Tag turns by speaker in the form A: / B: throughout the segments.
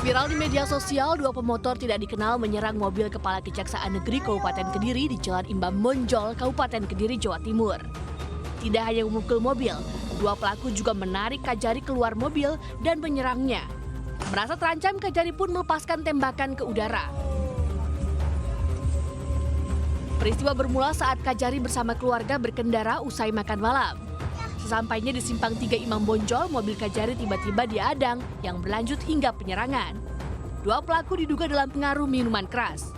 A: Viral di media sosial, dua pemotor tidak dikenal menyerang mobil Kepala Kejaksaan Negeri Kabupaten Kediri di Jalan Imbam Monjol, Kabupaten Kediri, Jawa Timur. Tidak hanya memukul mobil, dua pelaku juga menarik Kajari keluar mobil dan menyerangnya. Merasa terancam, Kajari pun melepaskan tembakan ke udara. Peristiwa bermula saat Kajari bersama keluarga berkendara usai makan malam. Sesampainya di Simpang 3 Imam Bonjol, mobil Kajari tiba-tiba diadang yang berlanjut hingga penyerangan. Dua pelaku diduga dalam pengaruh minuman keras.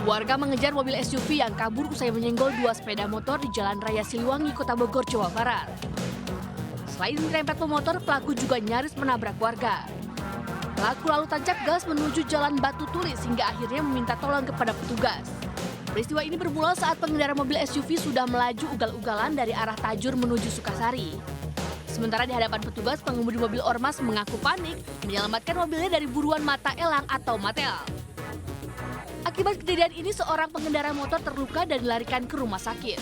A: Warga mengejar mobil SUV yang kabur usai menyenggol dua sepeda motor di Jalan Raya Siliwangi, Kota Bogor, Jawa Barat. Selain merempet pemotor, pelaku juga nyaris menabrak warga. Pelaku lalu tancap gas menuju Jalan Batu Tulis hingga akhirnya meminta tolong kepada petugas. Peristiwa ini bermula saat pengendara mobil SUV sudah melaju ugal-ugalan dari arah Tajur menuju Sukasari. Sementara di hadapan petugas, pengemudi mobil ormas mengaku panik menyelamatkan mobilnya dari buruan mata elang atau matel. Akibat kejadian ini, seorang pengendara motor terluka dan dilarikan ke rumah sakit.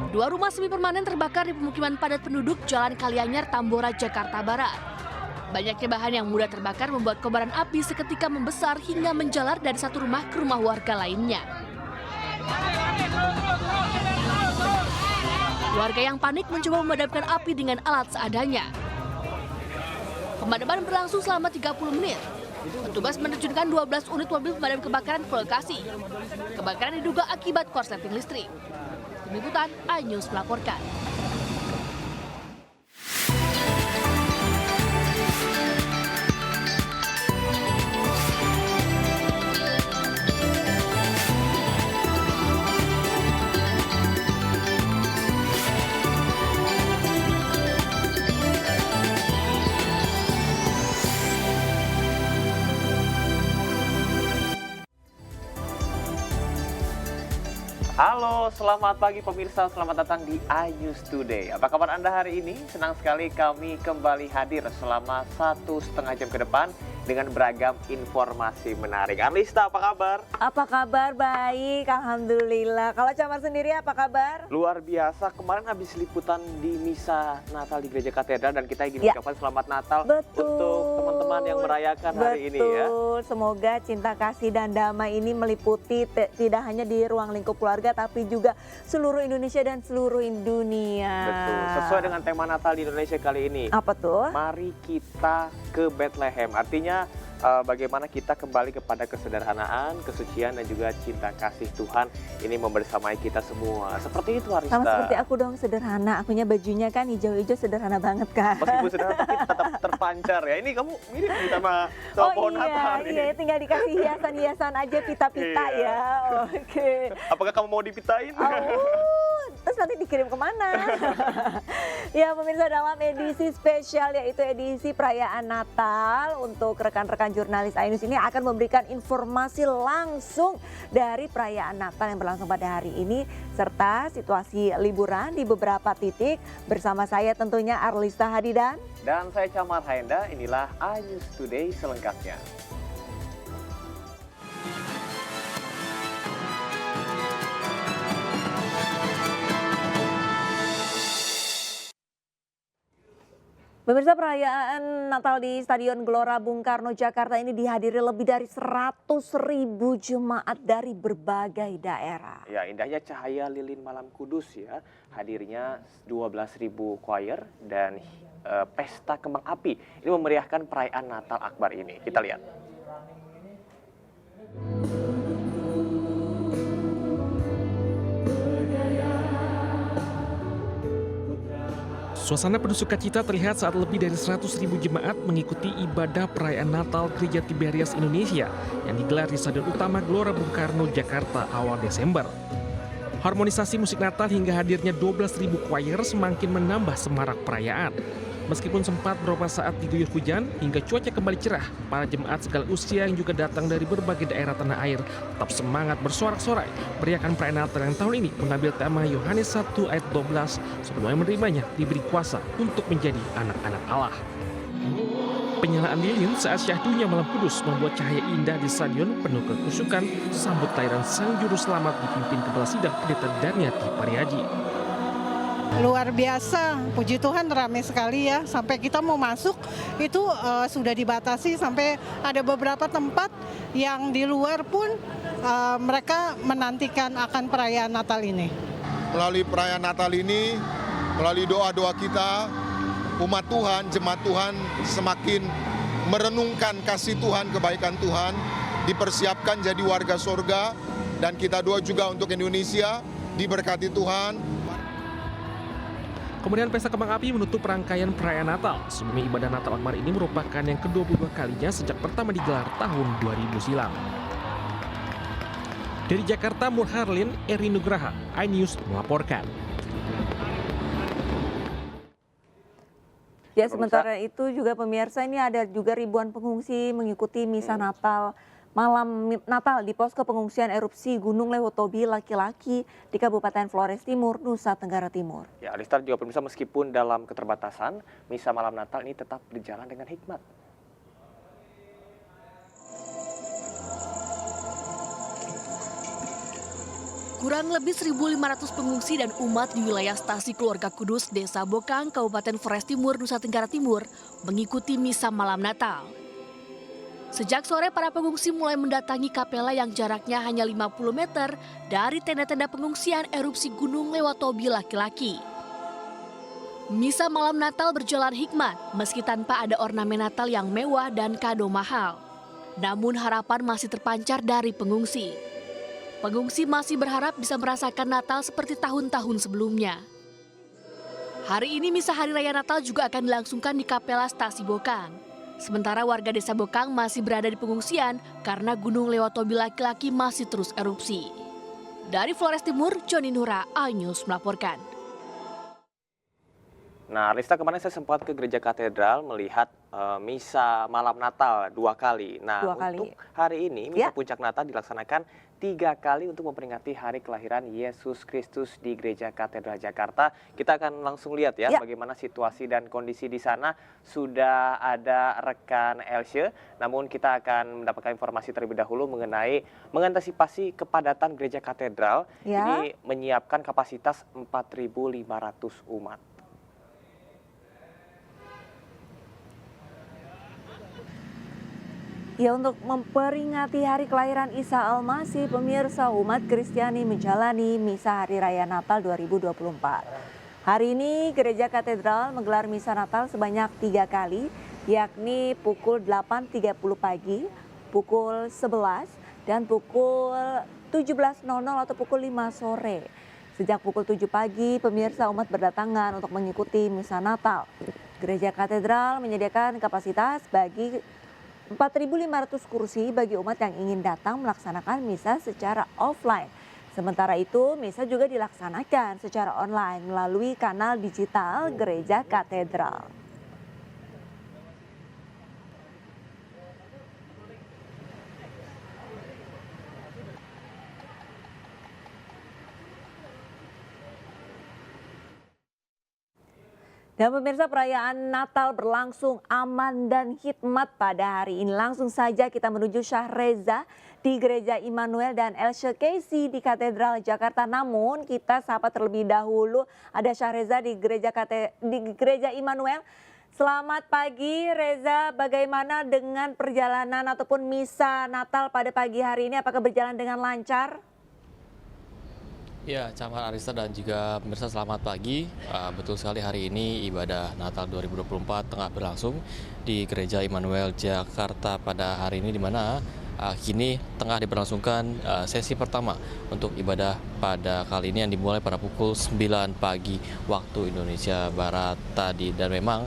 A: Dua rumah semi permanen terbakar di pemukiman padat penduduk Jalan Kalianyar, Tambora, Jakarta Barat. Banyaknya bahan yang mudah terbakar membuat kobaran api seketika membesar hingga menjalar dari satu rumah ke rumah warga lainnya. Warga yang panik mencoba memadamkan api dengan alat seadanya. Pemadaman berlangsung selama 30 menit. Petugas menerjunkan 12 unit mobil pemadam kebakaran ke lokasi. Kebakaran diduga akibat korsleting listrik. Tim Liputan, iNews melaporkan.
B: Halo, selamat pagi pemirsa, selamat datang di iNews Today. Apa kabar Anda hari ini? Senang sekali kami kembali hadir selama 1,5 jam ke depan dengan beragam informasi menarik. Arlista, apa kabar?
C: Apa kabar? Baik, Alhamdulillah. Kalau Camar sendiri apa kabar?
B: Luar biasa, kemarin habis liputan di Misa Natal di Gereja Katedral dan kita ingin mengucapkan selamat Natal untuk teman-teman yang merayakan hari ini ya.
C: Betul, semoga cinta kasih dan damai ini meliputi tidak hanya di ruang lingkup keluarga tapi juga seluruh Indonesia dan seluruh dunia.
B: Betul, sesuai dengan tema Natal di Indonesia kali ini.
C: Apa tuh?
B: Mari kita ke Bethlehem, artinya bagaimana kita kembali kepada kesederhanaan, kesucian dan juga cinta kasih Tuhan ini membersamai kita semua. Seperti itu Arista.
C: Sama seperti aku dong, sederhana. Akunya bajunya kan hijau-hijau sederhana banget kan.
B: Meskipun sederhana tapi tetap terpancar ya. Ini kamu mirip nih sama pohon Natal.
C: Iya, tinggal dikasih hiasan-hiasan aja, pita-pita ya. Oke.
B: Apakah kamu mau dipitain?
C: Terus nanti dikirim kemana? Ya pemirsa, dalam edisi spesial yaitu edisi perayaan Natal untuk rekan-rekan jurnalis iNews ini akan memberikan informasi langsung dari perayaan Natal yang berlangsung pada hari ini serta situasi liburan di beberapa titik. Bersama saya tentunya Arlista Hadidan.
B: Dan saya Camar Haenda, inilah iNews Today selengkapnya.
C: Pemirsa, perayaan Natal di Stadion Gelora Bung Karno Jakarta ini dihadiri lebih dari 100.000 jemaat dari berbagai daerah.
B: Ya, indahnya cahaya lilin malam kudus ya. Hadirnya 12.000 choir dan pesta kembang api. Ini memeriahkan perayaan Natal Akbar ini. Kita lihat.
D: Suasana penuh sukacita terlihat saat lebih dari 100.000 jemaat mengikuti ibadah perayaan Natal Gereja Tiberias Indonesia yang digelar di Stadion Utama Gelora Bung Karno, Jakarta awal Desember. Harmonisasi musik Natal hingga hadirnya 12.000 choir semakin menambah semarak perayaan. Meskipun sempat beberapa saat diguyur hujan hingga cuaca kembali cerah, para jemaat segala usia yang juga datang dari berbagai daerah tanah air tetap semangat bersorak-sorai meriahkan perayaan Natal yang tahun ini mengambil tema Yohanes 1 ayat 12 sebelum yang menerimanya diberi kuasa untuk menjadi anak-anak Allah. Penyalaan lilin saat syahdunya Malam Kudus membuat cahaya indah di stadion penuh kekusukan sambut kelahiran Sang Juru Selamat dipimpin Kepala Sidang Pendeta Darniati Pariaji.
E: Luar biasa, puji Tuhan ramai sekali ya. Sampai kita mau masuk itu sudah dibatasi sampai ada beberapa tempat yang di luar pun mereka menantikan akan perayaan Natal ini.
F: Melalui perayaan Natal ini, melalui doa-doa kita, umat Tuhan, jemaat Tuhan semakin merenungkan kasih Tuhan, kebaikan Tuhan, dipersiapkan jadi warga surga, dan kita doa juga untuk Indonesia, diberkati Tuhan.
D: Kemudian pesta kembang api menutup rangkaian perayaan Natal. Sebelumnya ibadah Natal Akbar ini merupakan yang ke-22 kalinya sejak pertama digelar tahun 2000 silam. Dari Jakarta, Murharlin, Eri Nugraha, iNews melaporkan.
C: Ya, sementara itu juga pemirsa, ini ada juga ribuan pengungsi mengikuti misa Natal malam Natal di posko pengungsian erupsi Gunung Lewotobi laki-laki di Kabupaten Flores Timur, Nusa Tenggara Timur.
B: Ya, Alistar juga pemirsa, meskipun dalam keterbatasan, misa malam Natal ini tetap berjalan dengan hikmat.
A: Kurang lebih 1.500 pengungsi dan umat di wilayah Stasi Keluarga Kudus, Desa Bokang, Kabupaten Flores Timur, Nusa Tenggara Timur mengikuti misa malam Natal. Sejak sore para pengungsi mulai mendatangi kapela yang jaraknya hanya 50 meter dari tenda-tenda pengungsian erupsi Gunung Lewotobi laki-laki. Misa malam Natal berjalan hikmat meski tanpa ada ornamen Natal yang mewah dan kado mahal. Namun harapan masih terpancar dari pengungsi. Pengungsi masih berharap bisa merasakan Natal seperti tahun-tahun sebelumnya. Hari ini misa Hari Raya Natal juga akan dilangsungkan di Kapela Stasi Bokang. Sementara warga Desa Bokang masih berada di pengungsian karena Gunung Lewotobi laki-laki masih terus erupsi. Dari Flores Timur, Joni Nura, iNews melaporkan.
B: Nah, Arista, kemarin saya sempat ke Gereja Katedral melihat misa malam Natal 2 kali. Nah, untuk hari ini misa puncak Natal dilaksanakan 3 kali untuk memperingati hari kelahiran Yesus Kristus di Gereja Katedral Jakarta. Kita akan langsung lihat ya bagaimana situasi dan kondisi di sana. Sudah ada rekan Elsye, namun kita akan mendapatkan informasi terlebih dahulu mengenai mengantisipasi kepadatan Gereja Katedral. Ini menyiapkan kapasitas 4.500 umat.
C: Ya, untuk memperingati hari kelahiran Isa Al-Masih, pemirsa, umat Kristiani menjalani misa Hari Raya Natal 2024. Hari ini Gereja Katedral menggelar misa Natal sebanyak 3 kali, yakni pukul 8.30 pagi, pukul 11, dan pukul 17.00 atau pukul 5 sore. Sejak pukul 7 pagi, pemirsa umat berdatangan untuk mengikuti misa Natal. Gereja Katedral menyediakan kapasitas bagi 4.500 kursi bagi umat yang ingin datang melaksanakan misa secara offline. Sementara itu, misa juga dilaksanakan secara online melalui kanal digital Gereja Katedral. Dan pemirsa, perayaan Natal berlangsung aman dan hikmat pada hari ini. Langsung saja kita menuju Syahreza di Gereja Immanuel dan Elsye Casey di Katedral Jakarta. Namun kita sapa terlebih dahulu, ada Syahreza di Gereja Immanuel. Selamat pagi Reza, bagaimana dengan perjalanan ataupun misa Natal pada pagi hari ini? Apakah berjalan dengan lancar?
G: Ya, Camar, Arista, dan juga pemirsa, selamat pagi. Betul sekali, hari ini ibadah Natal 2024 tengah berlangsung di Gereja Immanuel Jakarta pada hari ini, di mana kini tengah diberlangsungkan sesi pertama untuk ibadah pada kali ini yang dimulai pada pukul 9 pagi waktu Indonesia Barat tadi. Dan memang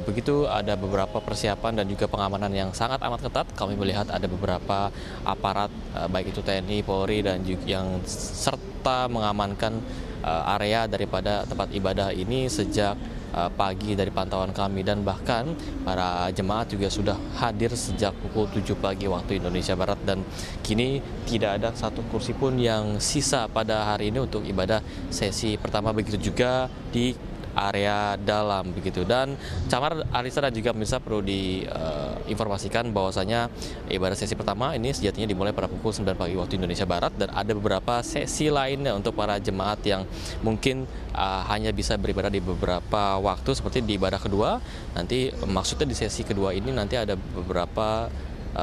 G: begitu ada beberapa persiapan dan juga pengamanan yang sangat amat ketat. Kami melihat ada beberapa aparat baik itu TNI, Polri dan juga yang serta mengamankan area daripada tempat ibadah ini sejak pagi dari pantauan kami, dan bahkan para jemaat juga sudah hadir sejak pukul 7 pagi waktu Indonesia Barat, dan kini tidak ada satu kursi pun yang sisa pada hari ini untuk ibadah sesi pertama, begitu juga di area dalam begitu. Dan Camar, Arisa dan juga pemirsa perlu diinformasikan bahwasanya ibadah sesi pertama ini sejatinya dimulai pada pukul 9 pagi waktu Indonesia Barat, dan ada beberapa sesi lainnya untuk para jemaat yang mungkin hanya bisa beribadah di beberapa waktu, seperti di ibadah kedua. Nanti maksudnya di sesi kedua ini nanti ada beberapa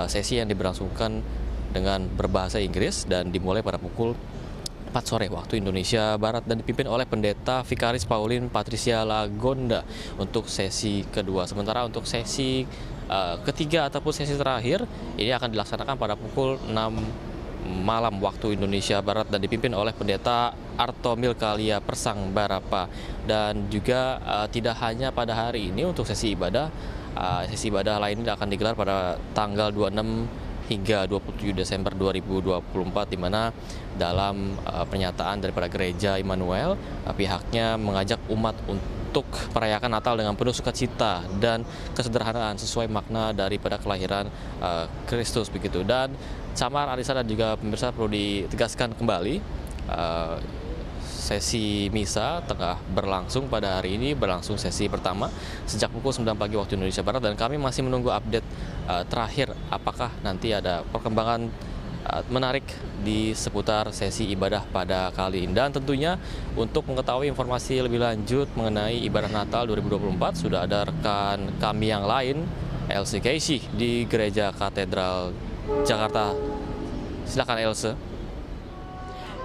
G: sesi yang diberlangsungkan dengan berbahasa Inggris dan dimulai pada pukul 4 sore waktu Indonesia Barat dan dipimpin oleh Pendeta Vikaris Pauline Patricia Lagonda untuk sesi kedua. Sementara untuk sesi ketiga ataupun sesi terakhir ini akan dilaksanakan pada pukul 6 malam waktu Indonesia Barat dan dipimpin oleh Pendeta Arto Milkalia Persang Barapa. Dan juga tidak hanya pada hari ini untuk sesi ibadah lainnya akan digelar pada tanggal 26 hingga 27 Desember 2024, di mana dalam pernyataan daripada Gereja Immanuel, pihaknya mengajak umat untuk merayakan Natal dengan penuh sukacita dan kesederhanaan sesuai makna daripada kelahiran Kristus begitu. Dan Camar, Arisa dan juga pemirsa perlu ditegaskan kembali, sesi misa tengah berlangsung pada hari ini, berlangsung sesi pertama sejak pukul 9 pagi waktu Indonesia Barat, dan kami masih menunggu update terakhir apakah nanti ada perkembangan menarik di seputar sesi ibadah pada kali ini. Dan tentunya untuk mengetahui informasi lebih lanjut mengenai ibadah Natal 2024 sudah ada rekan kami yang lain, Elsie Casey di Gereja Katedral Jakarta. Silakan Elsie.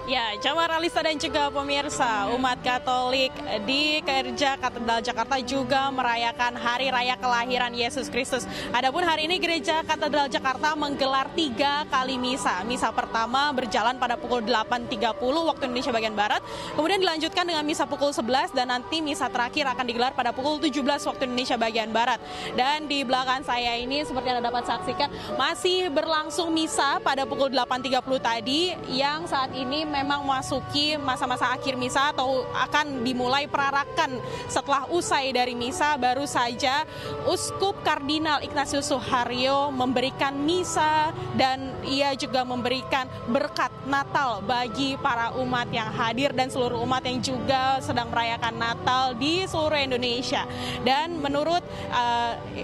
H: Ya, Camar, Alisa dan juga pemirsa, umat Katolik di Gereja Katedral Jakarta juga merayakan Hari Raya Kelahiran Yesus Kristus. Adapun hari ini Gereja Katedral Jakarta menggelar 3 kali misa. Misa pertama berjalan pada pukul 8.30 waktu Indonesia bagian Barat, kemudian dilanjutkan dengan misa pukul 11, dan nanti misa terakhir akan digelar pada pukul 17 waktu Indonesia bagian Barat. Dan di belakang saya ini seperti Anda dapat saksikan masih berlangsung misa pada pukul 8.30 tadi, yang saat ini memang memasuki masa-masa akhir misa atau akan dimulai perarakan. Setelah usai dari misa, baru saja Uskup Kardinal Ignatius Suharyo memberikan misa dan ia juga memberikan berkat Natal bagi para umat yang hadir dan seluruh umat yang juga sedang merayakan Natal di seluruh Indonesia. Dan menurut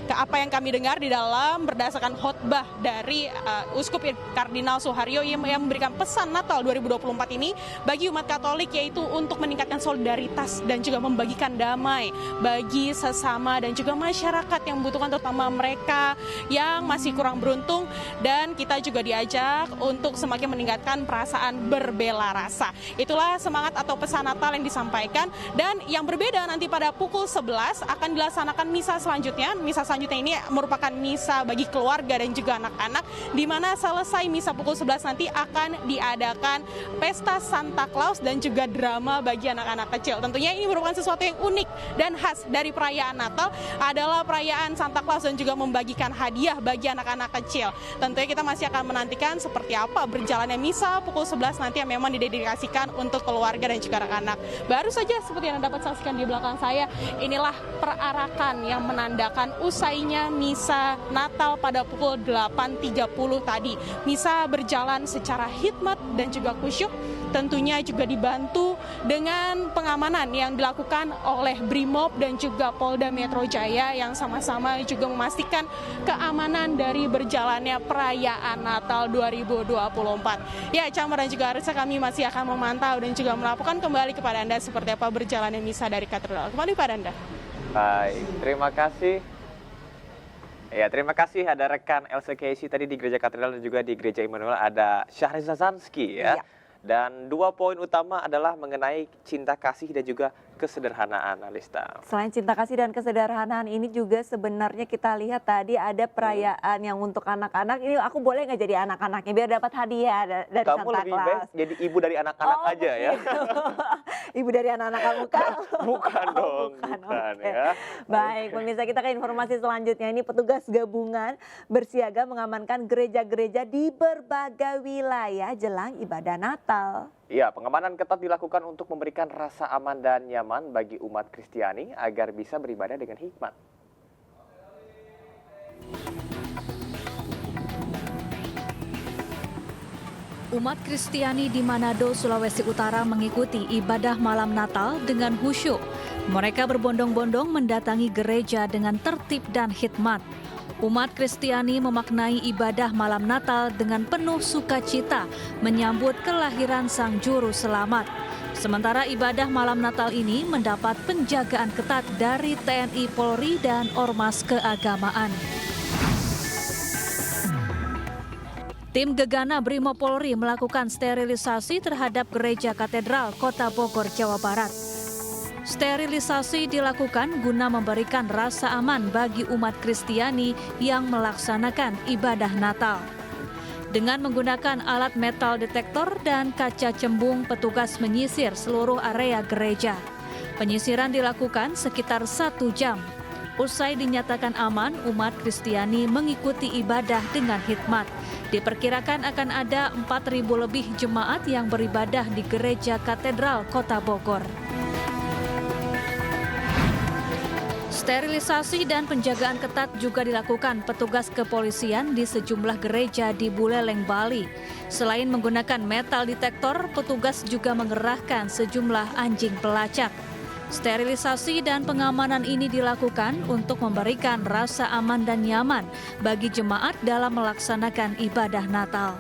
H: apa yang kami dengar di dalam berdasarkan khotbah dari Uskup Kardinal Suharyo yang memberikan pesan Natal 2024 ini bagi umat Katolik, yaitu untuk meningkatkan solidaritas dan juga membagikan damai bagi sesama dan juga masyarakat yang membutuhkan, terutama mereka yang masih kurang beruntung. Dan kita juga diajak untuk semakin meningkatkan perasaan berbela rasa. Itulah semangat atau pesan Natal yang disampaikan. Dan yang berbeda, nanti pada pukul 11 akan dilaksanakan misa selanjutnya. Misa selanjutnya ini merupakan misa bagi keluarga dan juga anak-anak, di mana selesai misa pukul 11 nanti akan diadakan pesta Santa Claus dan juga drama bagi anak-anak kecil. Tentunya ini merupakan sesuatu yang unik dan khas dari perayaan Natal, adalah perayaan Santa Claus dan juga membagikan hadiah bagi anak-anak kecil. Tentunya kita masih akan menantikan seperti apa berjalannya misa pukul 11 nanti yang memang didedikasikan untuk keluarga dan juga anak-anak. Baru saja seperti yang Anda dapat saksikan di belakang saya, inilah perarakan yang menandakan usainya misa Natal pada pukul 8.30 tadi. Misa berjalan secara hikmat dan juga khusyuk, tentunya juga dibantu dengan pengamanan yang dilakukan oleh Brimob dan juga Polda Metro Jaya yang sama-sama juga memastikan keamanan dari berjalannya perayaan Natal 2024. Ya, Camar dan juga Arisa, kami masih akan memantau dan juga melaporkan kembali kepada Anda seperti apa berjalannya misa dari katedral. Kembali pada Anda.
B: Baik, terima kasih. Ya, terima kasih ada rekan Elsie Casey tadi di Gereja Katedral dan juga di Gereja Immanuel ada Syahriza Zanski ya. Dan 2 poin utama adalah mengenai cinta kasih dan juga kesederhanaan, Alista.
C: Selain cinta kasih dan kesederhanaan ini juga sebenarnya kita lihat tadi ada perayaan yang untuk anak-anak. Ini aku boleh nggak jadi anak-anaknya biar dapat hadiah dari
B: Kamu
C: Santa
B: lebih
C: Claus?
B: baik jadi ibu dari anak-anak aja ya.
C: begitu. Ibu dari anak-anak kamu kan?
B: Bukan dong, bukan
C: oke.
B: ya.
C: Baik, pemirsa, kita ke informasi selanjutnya. Ini petugas gabungan bersiaga mengamankan gereja-gereja di berbagai wilayah jelang ibadah Natal.
B: Ya, pengamanan ketat dilakukan untuk memberikan rasa aman dan nyaman bagi umat Kristiani agar bisa beribadah dengan hikmat.
I: Umat Kristiani di Manado, Sulawesi Utara mengikuti ibadah malam Natal dengan khusyuk. Mereka berbondong-bondong mendatangi gereja dengan tertib dan hikmat. Umat Kristiani memaknai ibadah malam Natal dengan penuh sukacita menyambut kelahiran Sang Juru Selamat. Sementara ibadah malam Natal ini mendapat penjagaan ketat dari TNI Polri dan Ormas Keagamaan. Tim Gegana Brimo Polri melakukan sterilisasi terhadap Gereja Katedral Kota Bogor, Jawa Barat. Sterilisasi dilakukan guna memberikan rasa aman bagi umat Kristiani yang melaksanakan ibadah Natal. Dengan menggunakan alat metal detektor dan kaca cembung, petugas menyisir seluruh area gereja. Penyisiran dilakukan sekitar 1 jam. Usai dinyatakan aman, umat Kristiani mengikuti ibadah dengan hikmat. Diperkirakan akan ada 4.000 lebih jemaat yang beribadah di Gereja Katedral Kota Bogor. Sterilisasi dan penjagaan ketat juga dilakukan petugas kepolisian di sejumlah gereja di Buleleng, Bali. Selain menggunakan metal detektor, petugas juga mengerahkan sejumlah anjing pelacak. Sterilisasi dan pengamanan ini dilakukan untuk memberikan rasa aman dan nyaman bagi jemaat dalam melaksanakan ibadah Natal.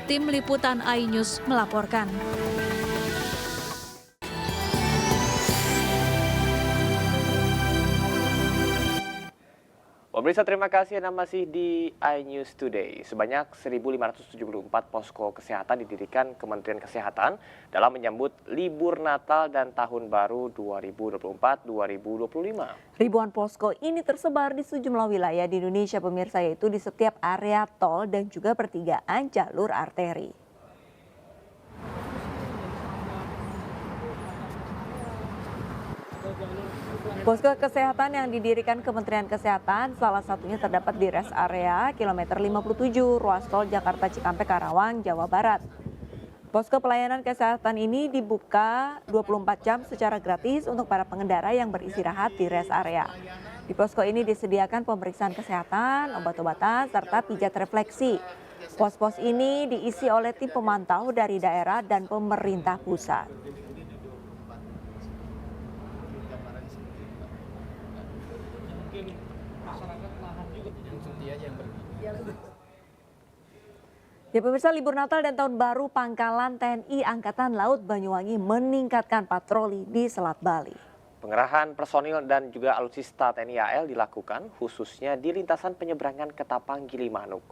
I: Tim Liputan iNews melaporkan.
B: Pemirsa, terima kasih Anda masih di iNews Today. Sebanyak 1.574 posko kesehatan didirikan Kementerian Kesehatan dalam menyambut libur Natal dan Tahun Baru 2024-2025.
C: Ribuan posko ini tersebar di sejumlah wilayah di Indonesia, pemirsa, yaitu di setiap area tol dan juga pertigaan jalur arteri. Posko kesehatan yang didirikan Kementerian Kesehatan salah satunya terdapat di rest area kilometer 57 ruas tol Jakarta Cikampek Karawang, Jawa Barat. Posko pelayanan kesehatan ini dibuka 24 jam secara gratis untuk para pengendara yang beristirahat di rest area. Di posko ini disediakan pemeriksaan kesehatan, obat-obatan, serta pijat refleksi. Pos-pos ini diisi oleh tim pemantau dari daerah dan pemerintah pusat. Ya pemirsa, libur Natal dan Tahun Baru Pangkalan TNI Angkatan Laut Banyuwangi meningkatkan patroli di Selat Bali.
B: Pengerahan personil dan juga alutsista TNI AL dilakukan khususnya di lintasan penyeberangan Ketapang Gilimanuk.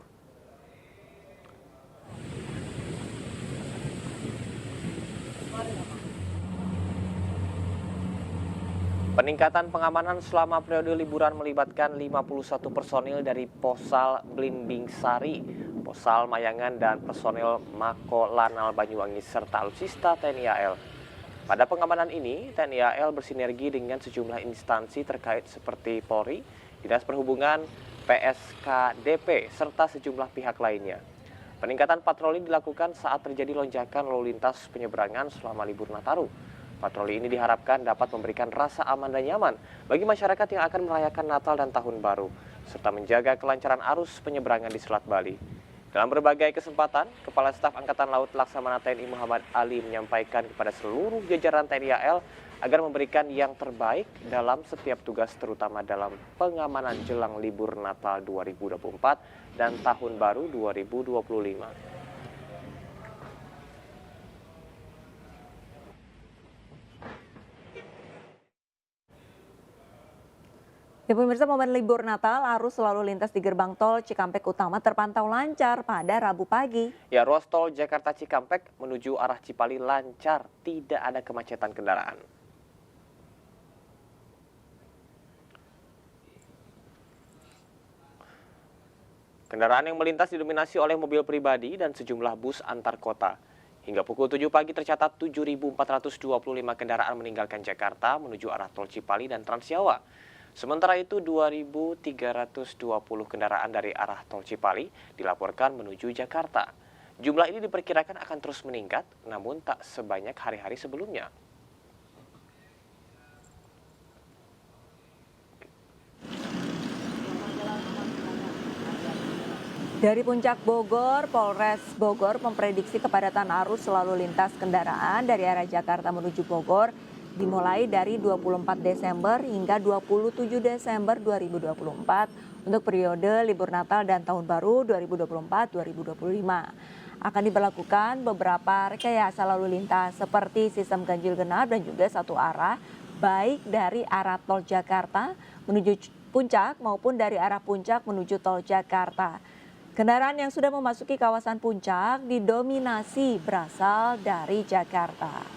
B: Peningkatan pengamanan selama periode liburan melibatkan 51 personil dari Posal Blimbing Sari, Posal Mayangan, dan personil Mako Lanal Banyuwangi serta alutsista TNI AL. Pada pengamanan ini, TNI AL bersinergi dengan sejumlah instansi terkait seperti Polri, Dinas Perhubungan, PSKDP, serta sejumlah pihak lainnya. Peningkatan patroli dilakukan saat terjadi lonjakan lalu lintas penyeberangan selama libur Nataru. Patroli ini diharapkan dapat memberikan rasa aman dan nyaman bagi masyarakat yang akan merayakan Natal dan Tahun Baru, serta menjaga kelancaran arus penyeberangan di Selat Bali. Dalam berbagai kesempatan, Kepala Staf Angkatan Laut Laksamana TNI Muhammad Ali menyampaikan kepada seluruh jajaran TNI AL agar memberikan yang terbaik dalam setiap tugas, terutama dalam pengamanan jelang libur Natal 2024 dan Tahun Baru 2025.
C: Ya pemirsa, momen libur Natal, arus lalu lintas di gerbang tol Cikampek Utama terpantau lancar pada Rabu pagi.
B: Ya, ruas tol Jakarta Cikampek menuju arah Cipali lancar, tidak ada kemacetan kendaraan. Kendaraan yang melintas didominasi oleh mobil pribadi dan sejumlah bus antar kota. Hingga pukul 7 pagi tercatat 7.425 kendaraan meninggalkan Jakarta menuju arah tol Cipali dan Transjawa. Sementara itu 2.320 kendaraan dari arah tol Cipali dilaporkan menuju Jakarta. Jumlah ini diperkirakan akan terus meningkat, namun tak sebanyak hari-hari sebelumnya.
C: Dari Puncak Bogor, Polres Bogor memprediksi kepadatan arus lalu lintas kendaraan dari arah Jakarta menuju Bogor dimulai dari 24 Desember hingga 27 Desember 2024 untuk periode libur Natal dan Tahun Baru 2024-2025. Akan diberlakukan beberapa rekayasa lalu lintas seperti sistem ganjil genap dan juga satu arah, baik dari arah tol Jakarta menuju Puncak maupun dari arah Puncak menuju tol Jakarta. Kendaraan yang sudah memasuki kawasan Puncak didominasi berasal dari Jakarta.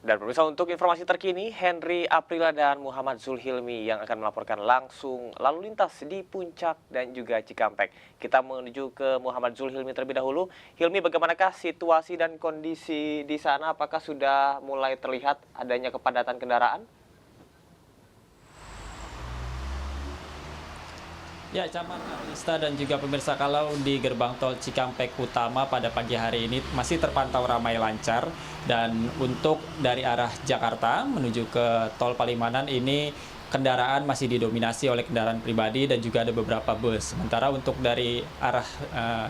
B: Dan pemirsa, untuk informasi terkini, Henry Aprila dan Muhammad Zulhilmi yang akan melaporkan langsung lalu lintas di Puncak dan juga Cikampek. Kita menuju ke Muhammad Zulhilmi terlebih dahulu. Hilmi, bagaimanakah situasi dan kondisi di sana? Apakah sudah mulai terlihat adanya kepadatan kendaraan?
J: Ya, Camat Arista dan juga pemirsa, kalau di gerbang tol Cikampek Utama pada pagi hari ini masih terpantau ramai lancar, dan untuk dari arah Jakarta menuju ke tol Palimanan ini kendaraan masih didominasi oleh kendaraan pribadi dan juga ada beberapa bus. Sementara untuk dari arah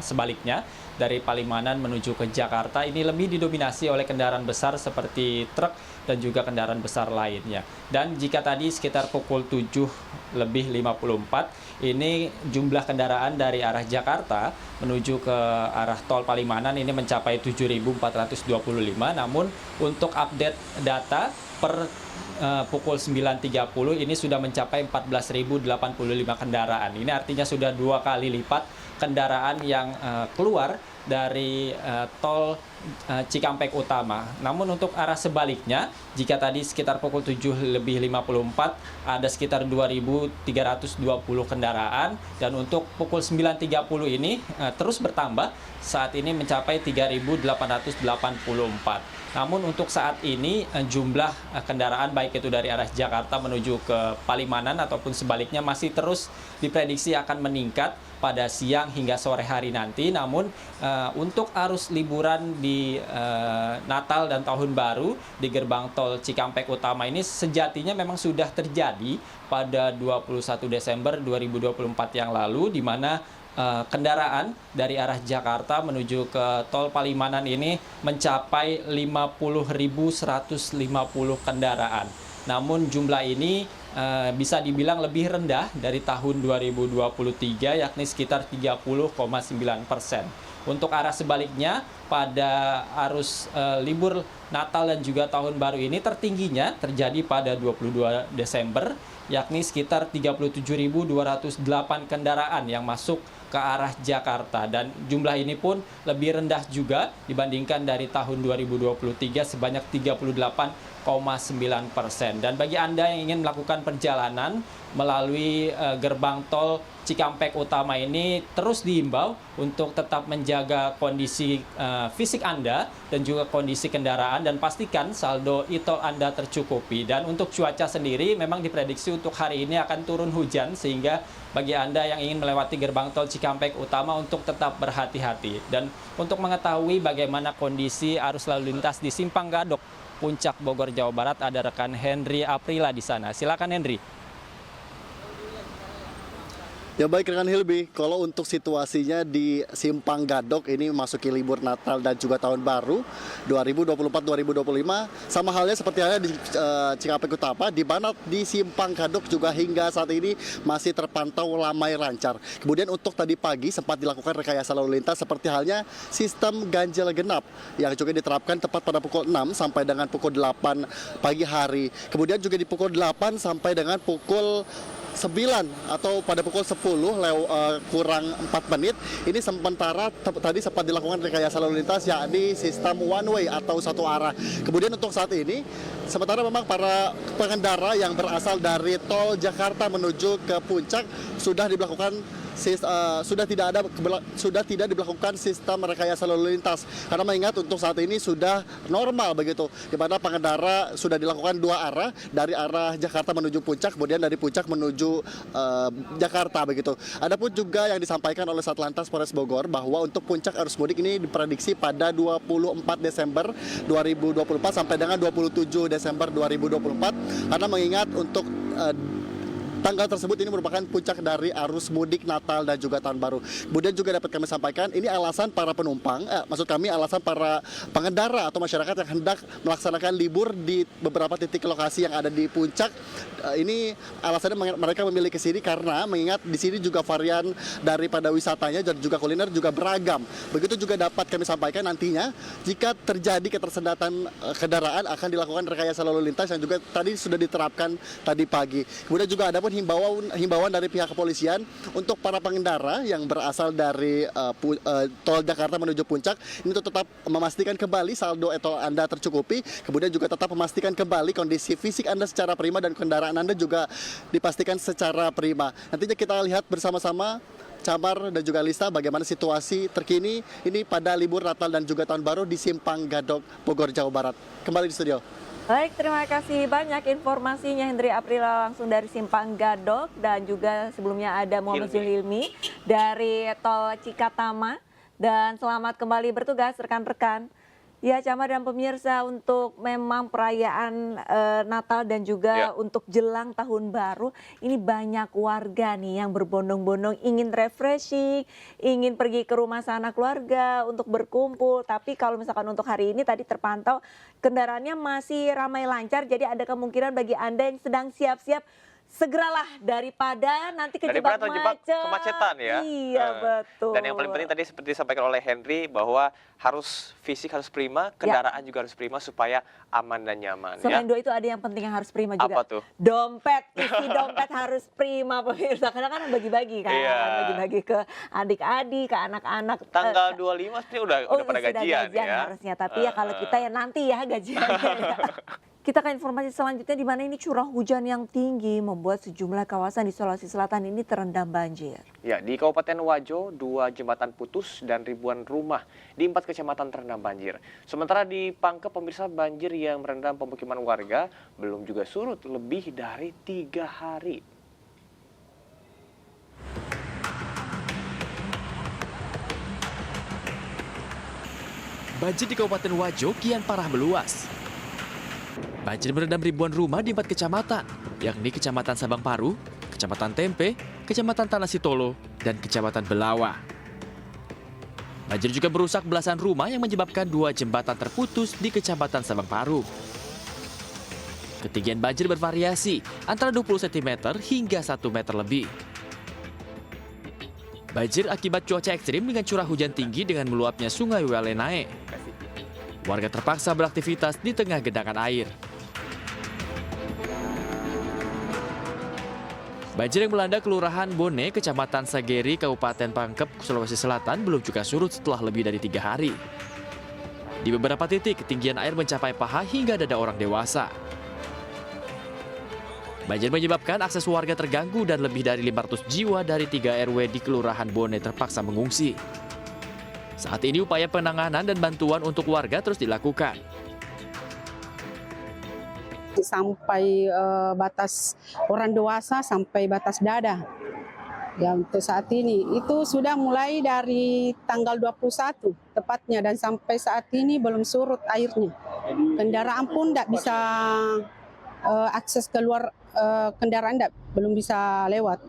J: sebaliknya, dari Palimanan menuju ke Jakarta ini lebih didominasi oleh kendaraan besar seperti truk dan juga kendaraan besar lainnya. Dan jika tadi sekitar pukul 7:54, ini jumlah kendaraan dari arah Jakarta menuju ke arah tol Palimanan ini mencapai 7.425, namun untuk update data per pukul 9.30 ini sudah mencapai 14.085 kendaraan. Ini artinya sudah 2 kali lipat kendaraan yang keluar dari tol Cikampek Utama. Namun untuk arah sebaliknya, jika tadi sekitar pukul 7:54 ada sekitar 2.320 kendaraan, dan untuk pukul 9.30 ini terus bertambah, saat ini mencapai 3.884. Namun untuk saat ini jumlah kendaraan baik itu dari arah Jakarta menuju ke Palimanan ataupun sebaliknya masih terus diprediksi akan meningkat pada siang hingga sore hari nanti. Namun untuk arus liburan di Natal dan Tahun Baru di gerbang tol Cikampek Utama ini sejatinya memang sudah terjadi pada 21 Desember 2024 yang lalu, di mana kendaraan dari arah Jakarta menuju ke tol Palimanan ini mencapai 50.150 kendaraan. Namun jumlah ini bisa dibilang lebih rendah dari tahun 2023, yakni sekitar 30,9%. Untuk arah sebaliknya, pada arus libur Natal dan juga Tahun Baru ini tertingginya terjadi pada 22 Desember, yakni sekitar 37.208 kendaraan yang masuk ke arah Jakarta, dan jumlah ini pun lebih rendah juga dibandingkan dari tahun 2023 sebanyak 38,9%. Dan bagi Anda yang ingin melakukan perjalanan melalui gerbang tol Cikampek Utama ini, terus diimbau untuk tetap menjaga kondisi fisik Anda dan juga kondisi kendaraan, dan pastikan saldo e-tol Anda tercukupi. Dan untuk cuaca sendiri memang diprediksi untuk hari ini akan turun hujan, sehingga bagi Anda yang ingin melewati gerbang tol Cikampek Utama untuk tetap berhati-hati. Dan untuk mengetahui bagaimana kondisi arus lalu lintas di Simpang Gadok, Puncak Bogor, Jawa Barat, ada rekan Henry Aprila di sana. Silakan Henry.
K: Ya baik rekan Hilby, kalau untuk situasinya di Simpang Gadok ini memasuki libur Natal dan juga Tahun Baru 2024-2025, sama halnya seperti halnya di Cikampek Utama, di mana di Simpang Gadok juga hingga saat ini masih terpantau ramai lancar. Kemudian untuk tadi pagi sempat dilakukan rekayasa lalu lintas seperti halnya sistem ganjil genap yang juga diterapkan tepat pada pukul 6 sampai dengan pukul 8 pagi hari. Kemudian juga di pukul 8 sampai dengan pukul 9 atau pada pukul 10 kurang 4 menit ini sementara tadi sempat dilakukan rekayasa lalu lintas yakni sistem one way atau satu arah. Kemudian untuk saat ini sementara memang para pengendara yang berasal dari tol Jakarta menuju ke Puncak sudah tidak diberlakukan sistem rekayasa lalu lintas karena mengingat untuk saat ini sudah normal begitu, di mana pengendara sudah dilakukan dua arah dari arah Jakarta menuju Puncak, kemudian dari Puncak menuju Jakarta begitu. Adapun juga yang disampaikan oleh Satlantas Polres Bogor bahwa untuk puncak arus mudik ini diprediksi pada 24 Desember 2024 sampai dengan 27 Desember 2024 karena mengingat untuk tanggal tersebut ini merupakan puncak dari arus mudik Natal dan juga Tahun Baru. Kemudian juga dapat kami sampaikan, ini alasan para penumpang, maksud kami alasan para pengendara atau masyarakat yang hendak melaksanakan libur di beberapa titik lokasi yang ada di puncak. Ini alasannya mereka memilih ke sini karena mengingat di sini juga varian daripada wisatanya dan juga kuliner juga beragam. Begitu juga dapat kami sampaikan nantinya jika terjadi ketersendatan kendaraan akan dilakukan rekayasa lalu lintas yang juga tadi sudah diterapkan tadi pagi. Kemudian juga ada himbauan dari pihak kepolisian untuk para pengendara yang berasal dari tol Jakarta menuju Puncak ini tetap memastikan kembali saldo e-tol Anda tercukupi, kemudian juga tetap memastikan kembali kondisi fisik Anda secara prima dan kendaraan Anda juga dipastikan secara prima. Nantinya kita lihat bersama-sama Camar dan juga Lista bagaimana situasi terkini ini pada libur Natal dan juga Tahun Baru di Simpang Gadok, Bogor, Jawa Barat. Kembali di studio.
C: Baik, terima kasih banyak informasinya Hendri Aprila langsung dari Simpang Gadok dan juga sebelumnya ada Muhammad Zulhilmi dari Tol Cikatama dan selamat kembali bertugas rekan-rekan. Ya Camar dan pemirsa, untuk memang perayaan Natal dan juga untuk jelang Tahun Baru ini banyak warga nih yang berbondong-bondong ingin refreshing, ingin pergi ke rumah sanak keluarga untuk berkumpul. Tapi kalau misalkan untuk hari ini tadi terpantau kendaraannya masih ramai lancar, jadi ada kemungkinan bagi Anda yang sedang siap-siap segeralah daripada nanti kejebak
B: kemacetan ya.
C: Iya betul.
B: Dan yang paling penting tadi seperti disampaikan oleh Henry bahwa harus fisik harus prima, kendaraan juga harus prima supaya aman dan nyaman.
C: Selain dua itu ada yang penting yang harus prima juga.
B: Apa tuh?
C: Dompet, isi dompet harus prima pemirsa. Karena kan bagi-bagi kan, bagi-bagi ke adik-adik, ke anak-anak.
B: Tanggal 25 sih udah pada gajian ya.
C: Harusnya, tapi ya kalau kita ya nanti ya gajiannya. Ya. Kita ke informasi selanjutnya di mana ini curah hujan yang tinggi membuat sejumlah kawasan di Sulawesi Selatan ini terendam banjir. Ya, di Kabupaten Wajo, 2 jembatan putus dan ribuan rumah di 4 kecamatan terendam banjir. Sementara di Pangkep, pemirsa, banjir yang merendam pemukiman warga belum juga surut lebih dari 3 hari.
L: Banjir di Kabupaten Wajo kian parah meluas. Banjir merendam ribuan rumah di 4 kecamatan, yakni Kecamatan Sabang Paru, Kecamatan Tempe, Kecamatan Tanah Sitolo, dan Kecamatan Belawa. Banjir juga merusak belasan rumah yang menyebabkan 2 jembatan terputus di Kecamatan Sabang Paru. Ketinggian banjir bervariasi antara 20 cm hingga 1 meter lebih. Banjir akibat cuaca ekstrim dengan curah hujan tinggi dengan meluapnya Sungai Welenae. Warga terpaksa beraktivitas di tengah genangan air. Banjir yang melanda Kelurahan Bone, Kecamatan Sageri, Kabupaten Pangkep, Sulawesi Selatan belum juga surut setelah lebih dari 3 hari. Di beberapa titik, ketinggian air mencapai paha hingga dada orang dewasa. Banjir menyebabkan akses warga terganggu dan lebih dari 500 jiwa dari 3 RW di Kelurahan Bone terpaksa mengungsi. Saat ini upaya penanganan dan bantuan untuk warga terus dilakukan.
E: Sampai batas orang dewasa sampai batas dada. Ya untuk saat ini itu sudah mulai dari tanggal 21 tepatnya dan sampai saat ini belum surut airnya. Kendaraan pun tidak bisa akses keluar kendaraan belum bisa lewat.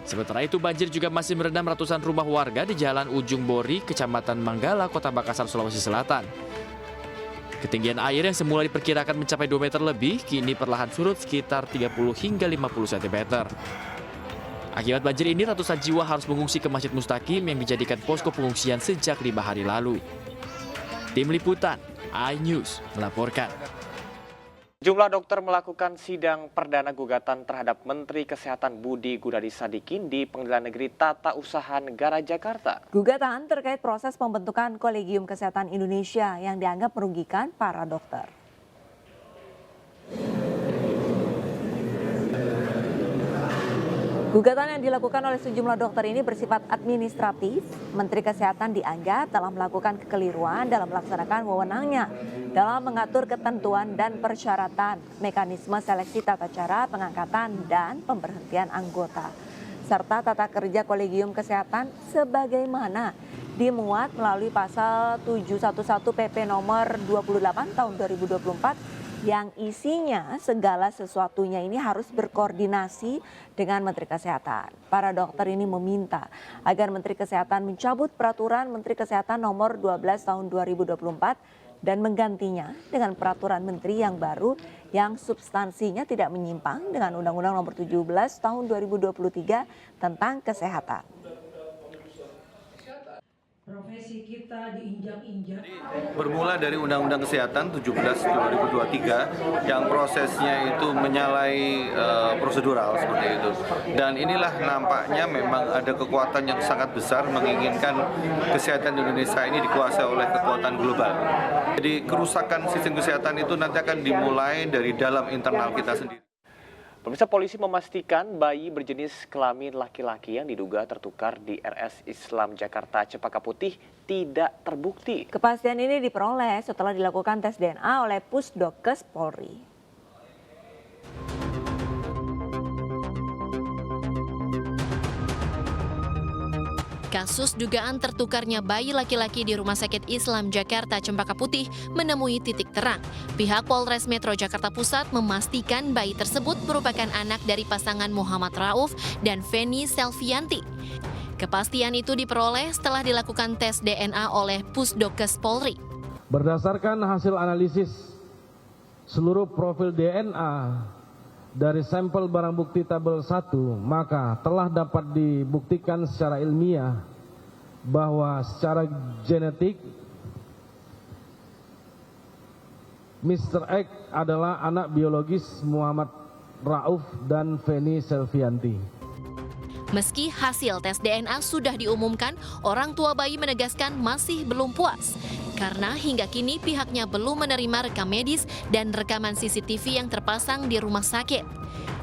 L: Sementara itu banjir juga masih merendam ratusan rumah warga di Jalan Ujung Bori, Kecamatan Manggala, Kota Makassar, Sulawesi Selatan. Ketinggian air yang semula diperkirakan mencapai 2 meter lebih, kini perlahan surut sekitar 30 hingga 50 cm. Akibat banjir ini, ratusan jiwa harus mengungsi ke Masjid Mustaqim yang dijadikan posko pengungsian sejak 5 hari lalu. Tim Liputan, iNews melaporkan.
B: Jumlah dokter melakukan sidang perdana gugatan terhadap Menteri Kesehatan Budi Gunadi Sadikin di Pengadilan Negeri Tata Usaha Negara Jakarta.
C: Gugatan terkait proses pembentukan Kolegium Kesehatan Indonesia yang dianggap merugikan para dokter. Gugatan yang dilakukan oleh sejumlah dokter ini bersifat administratif. Menteri Kesehatan dianggap telah melakukan kekeliruan dalam melaksanakan wewenangnya dalam mengatur ketentuan dan persyaratan, mekanisme seleksi tata cara pengangkatan dan pemberhentian anggota, serta tata kerja Kolegium Kesehatan sebagaimana dimuat melalui pasal 711 PP nomor 28 tahun 2024 yang isinya segala sesuatunya ini harus berkoordinasi dengan Menteri Kesehatan. Para dokter ini meminta agar Menteri Kesehatan mencabut peraturan Menteri Kesehatan nomor 12 tahun 2024 dan menggantinya dengan peraturan menteri yang baru yang substansinya tidak menyimpang dengan Undang-Undang nomor 17 tahun 2023 tentang kesehatan.
M: Profesi kita diinjak-injak.
N: Bermula dari Undang-Undang Kesehatan 17/2023 yang prosesnya itu menyalahi prosedural seperti itu. Dan inilah nampaknya memang ada kekuatan yang sangat besar menginginkan kesehatan Indonesia ini dikuasai oleh kekuatan global. Jadi kerusakan sistem kesehatan itu nanti akan dimulai dari dalam internal kita sendiri.
B: Pemirsa, polisi memastikan bayi berjenis kelamin laki-laki yang diduga tertukar di RS Islam Jakarta Cempaka Putih tidak terbukti.
C: Kepastian ini diperoleh setelah dilakukan tes DNA oleh Pusdokes Polri.
A: Kasus dugaan tertukarnya bayi laki-laki di Rumah Sakit Islam Jakarta Cempaka Putih menemui titik terang. Pihak Polres Metro Jakarta Pusat memastikan bayi tersebut merupakan anak dari pasangan Muhammad Rauf dan Feni Selvianti. Kepastian itu diperoleh setelah dilakukan tes DNA oleh Pusdokes Polri.
O: Berdasarkan hasil analisis seluruh profil DNA dari sampel barang bukti tabel 1, maka telah dapat dibuktikan secara ilmiah bahwa secara genetik Mr. X adalah anak biologis Muhammad Rauf dan Feni Selvianti.
A: Meski hasil tes DNA sudah diumumkan, orang tua bayi menegaskan masih belum puas. Karena hingga kini pihaknya belum menerima rekam medis dan rekaman CCTV yang terpasang di rumah sakit.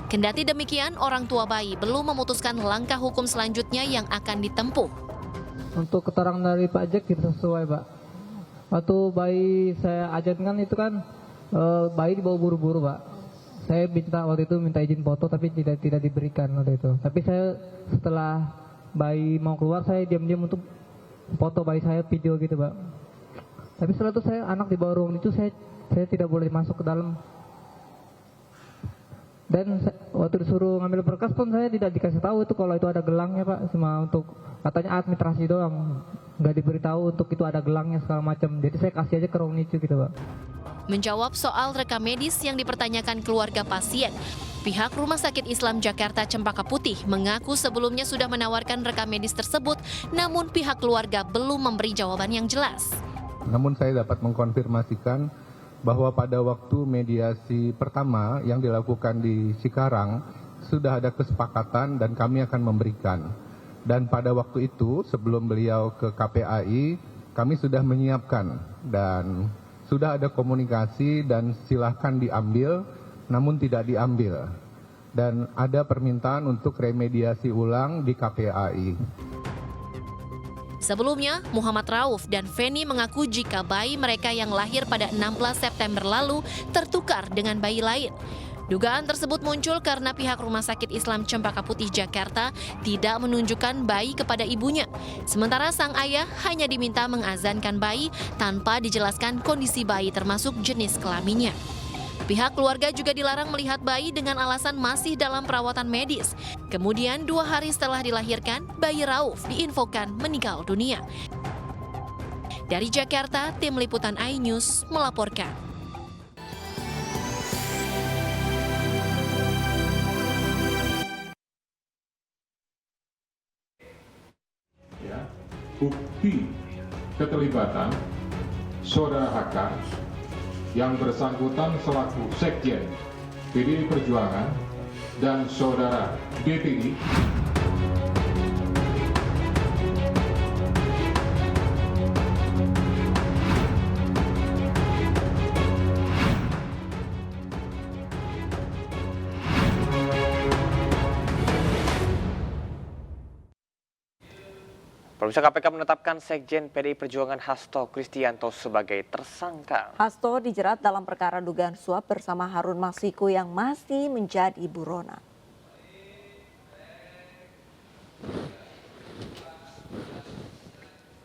A: Kendati demikian, orang tua bayi belum memutuskan langkah hukum selanjutnya yang akan ditempuh.
P: Untuk keterangan dari Pak Jack itu sesuai, Pak. Waktu bayi saya ajankan itu kan bayi dibawa buru-buru, Pak. Saya waktu itu minta izin foto tapi tidak diberikan waktu itu. Tapi saya setelah bayi mau keluar saya diam-diam untuk foto bayi saya, video gitu, Pak. Tapi setelah itu saya anak di bawah ruang itu saya tidak boleh masuk ke dalam. Dan waktu disuruh ngambil berkas pun saya tidak dikasih tahu itu kalau itu ada gelangnya, Pak. Cuma untuk katanya administrasi doang, nggak diberitahu untuk itu ada gelangnya segala macam. Jadi saya kasih aja ke ruang itu gitu, Pak.
A: Menjawab soal rekam medis yang dipertanyakan keluarga pasien, pihak Rumah Sakit Islam Jakarta Cempaka Putih mengaku sebelumnya sudah menawarkan rekam medis tersebut, namun pihak keluarga belum memberi jawaban yang jelas.
Q: Namun saya dapat mengkonfirmasikan bahwa pada waktu mediasi pertama yang dilakukan di Cikarang sudah ada kesepakatan dan kami akan memberikan. Dan pada waktu itu sebelum beliau ke KPAI kami sudah menyiapkan dan sudah ada komunikasi dan silahkan diambil namun tidak diambil. Dan ada permintaan untuk remediasi ulang di KPAI.
A: Sebelumnya, Muhammad Rauf dan Feni mengaku jika bayi mereka yang lahir pada 16 September lalu tertukar dengan bayi lain. Dugaan tersebut muncul karena pihak Rumah Sakit Islam Cempaka Putih Jakarta tidak menunjukkan bayi kepada ibunya. Sementara sang ayah hanya diminta mengazankan bayi tanpa dijelaskan kondisi bayi termasuk jenis kelaminnya.
R: Pihak keluarga juga dilarang melihat bayi dengan alasan masih dalam perawatan medis. Kemudian 2 hari setelah dilahirkan, bayi Rauf diinfokan meninggal dunia. Dari Jakarta, tim liputan iNews melaporkan.
S: Bukti keterlibatan Saudara HK yang bersangkutan selaku Sekjen PDI Perjuangan dan Saudara DPI
B: Pemirsa, KPK menetapkan Sekjen PDI Perjuangan Hasto Kristianto sebagai tersangka.
C: Hasto dijerat dalam perkara dugaan suap bersama Harun Masiku yang masih menjadi buronan.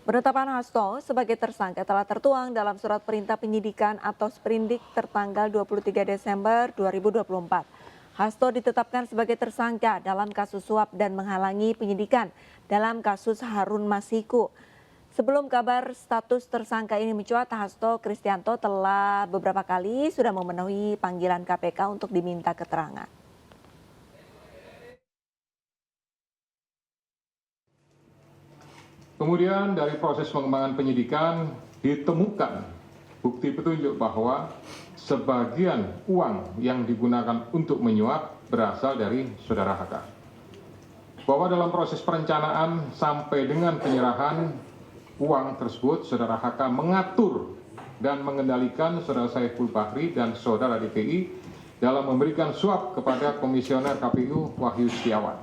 C: Penetapan Hasto sebagai tersangka telah tertuang dalam surat perintah penyidikan atau sprindik tertanggal 23 Desember 2024. Hasto ditetapkan sebagai tersangka dalam kasus suap dan menghalangi penyidikan dalam kasus Harun Masiku. Sebelum kabar status tersangka ini mencuat, Hasto Kristianto telah beberapa kali sudah memenuhi panggilan KPK untuk diminta keterangan.
S: Kemudian dari proses pengembangan penyidikan ditemukan bukti petunjuk bahwa sebagian uang yang digunakan untuk menyuap berasal dari Saudara HK. Bahwa dalam proses perencanaan sampai dengan penyerahan uang tersebut, Saudara HK mengatur dan mengendalikan Saudara Saiful Bahri dan Saudara DPI dalam memberikan suap kepada Komisioner KPU Wahyu Setiawan.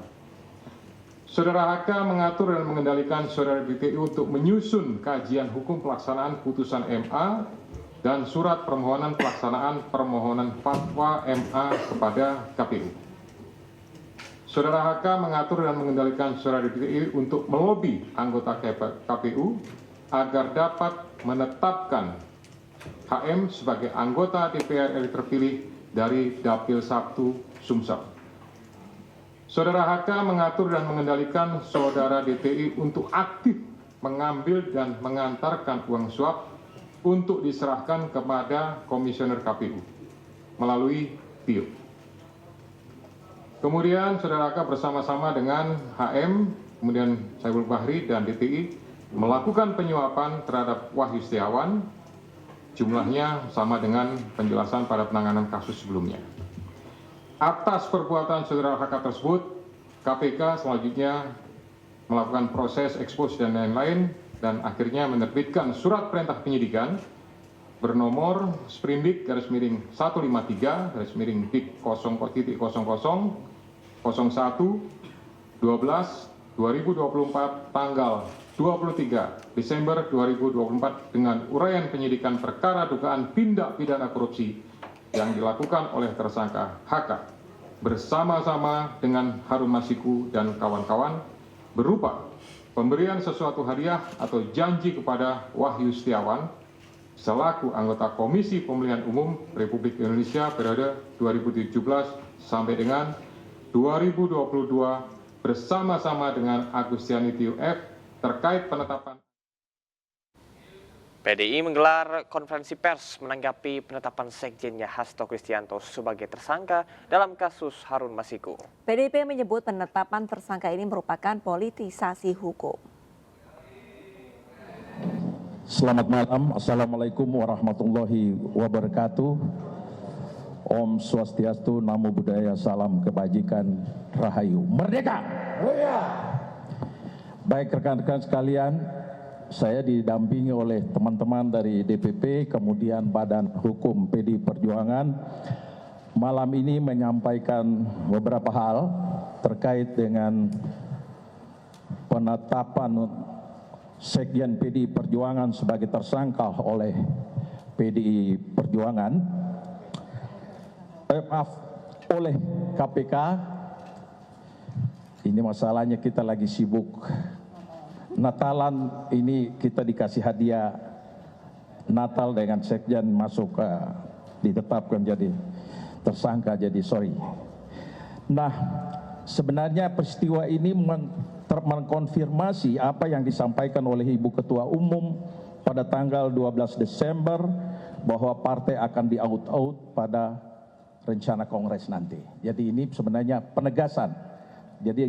S: Saudara HK mengatur dan mengendalikan Saudara DPI untuk menyusun kajian hukum pelaksanaan putusan MA dan surat permohonan pelaksanaan permohonan fatwa MA kepada KPU. Saudara HK mengatur dan mengendalikan Saudara DPI untuk melobi anggota KPU agar dapat menetapkan HM sebagai anggota DPR RI terpilih dari Dapil 1 Sumsel. Saudara HK mengatur dan mengendalikan Saudara DPI untuk aktif mengambil dan mengantarkan uang suap untuk diserahkan kepada Komisioner KPU melalui PIO. Kemudian Saudara HK bersama-sama dengan HM, kemudian Saiful Bahri dan DPI melakukan penyuapan terhadap Wahyu Setiawan, jumlahnya sama dengan penjelasan pada penanganan kasus sebelumnya. Atas perbuatan Saudara HK tersebut, KPK selanjutnya melakukan proses ekspos dan lain-lain dan akhirnya menerbitkan surat perintah penyidikan bernomor sprindik /153 /dik 0.00 01 12 2024 tanggal 23 Desember 2024 dengan uraian penyidikan perkara dugaan tindak pidana korupsi yang dilakukan oleh tersangka HK bersama-sama dengan Harun Masiku dan kawan-kawan berupa pemberian sesuatu hadiah atau janji kepada Wahyu Setiawan selaku anggota Komisi Pemilihan Umum Republik Indonesia periode 2017 sampai dengan 2022 bersama-sama dengan Agustiani Tio F terkait penetapan.
B: PDI menggelar konferensi pers menanggapi penetapan Sekjennya Hasto Kristianto sebagai tersangka dalam kasus Harun Masiku.
C: PDIP menyebut penetapan tersangka ini merupakan politisasi hukum.
T: Selamat malam, Assalamualaikum warahmatullahi wabarakatuh. Om Swastiastu, Namo Buddhaya, Salam Kebajikan, Rahayu, Merdeka! Baik rekan-rekan sekalian, saya didampingi oleh teman-teman dari DPP, kemudian Badan Hukum PDI Perjuangan, malam ini menyampaikan beberapa hal terkait dengan penetapan Sekjen PDI Perjuangan sebagai tersangka oleh PDI Perjuangan, oleh KPK. Ini masalahnya kita lagi sibuk Natalan, ini kita dikasih hadiah Natal dengan Sekjen masuk ditetapkan jadi tersangka, jadi sorry. Nah, sebenarnya peristiwa ini mengkonfirmasi apa yang disampaikan oleh Ibu Ketua Umum pada tanggal 12 Desember bahwa partai akan di-out pada rencana kongres nanti. Jadi ini sebenarnya penegasan. Jadi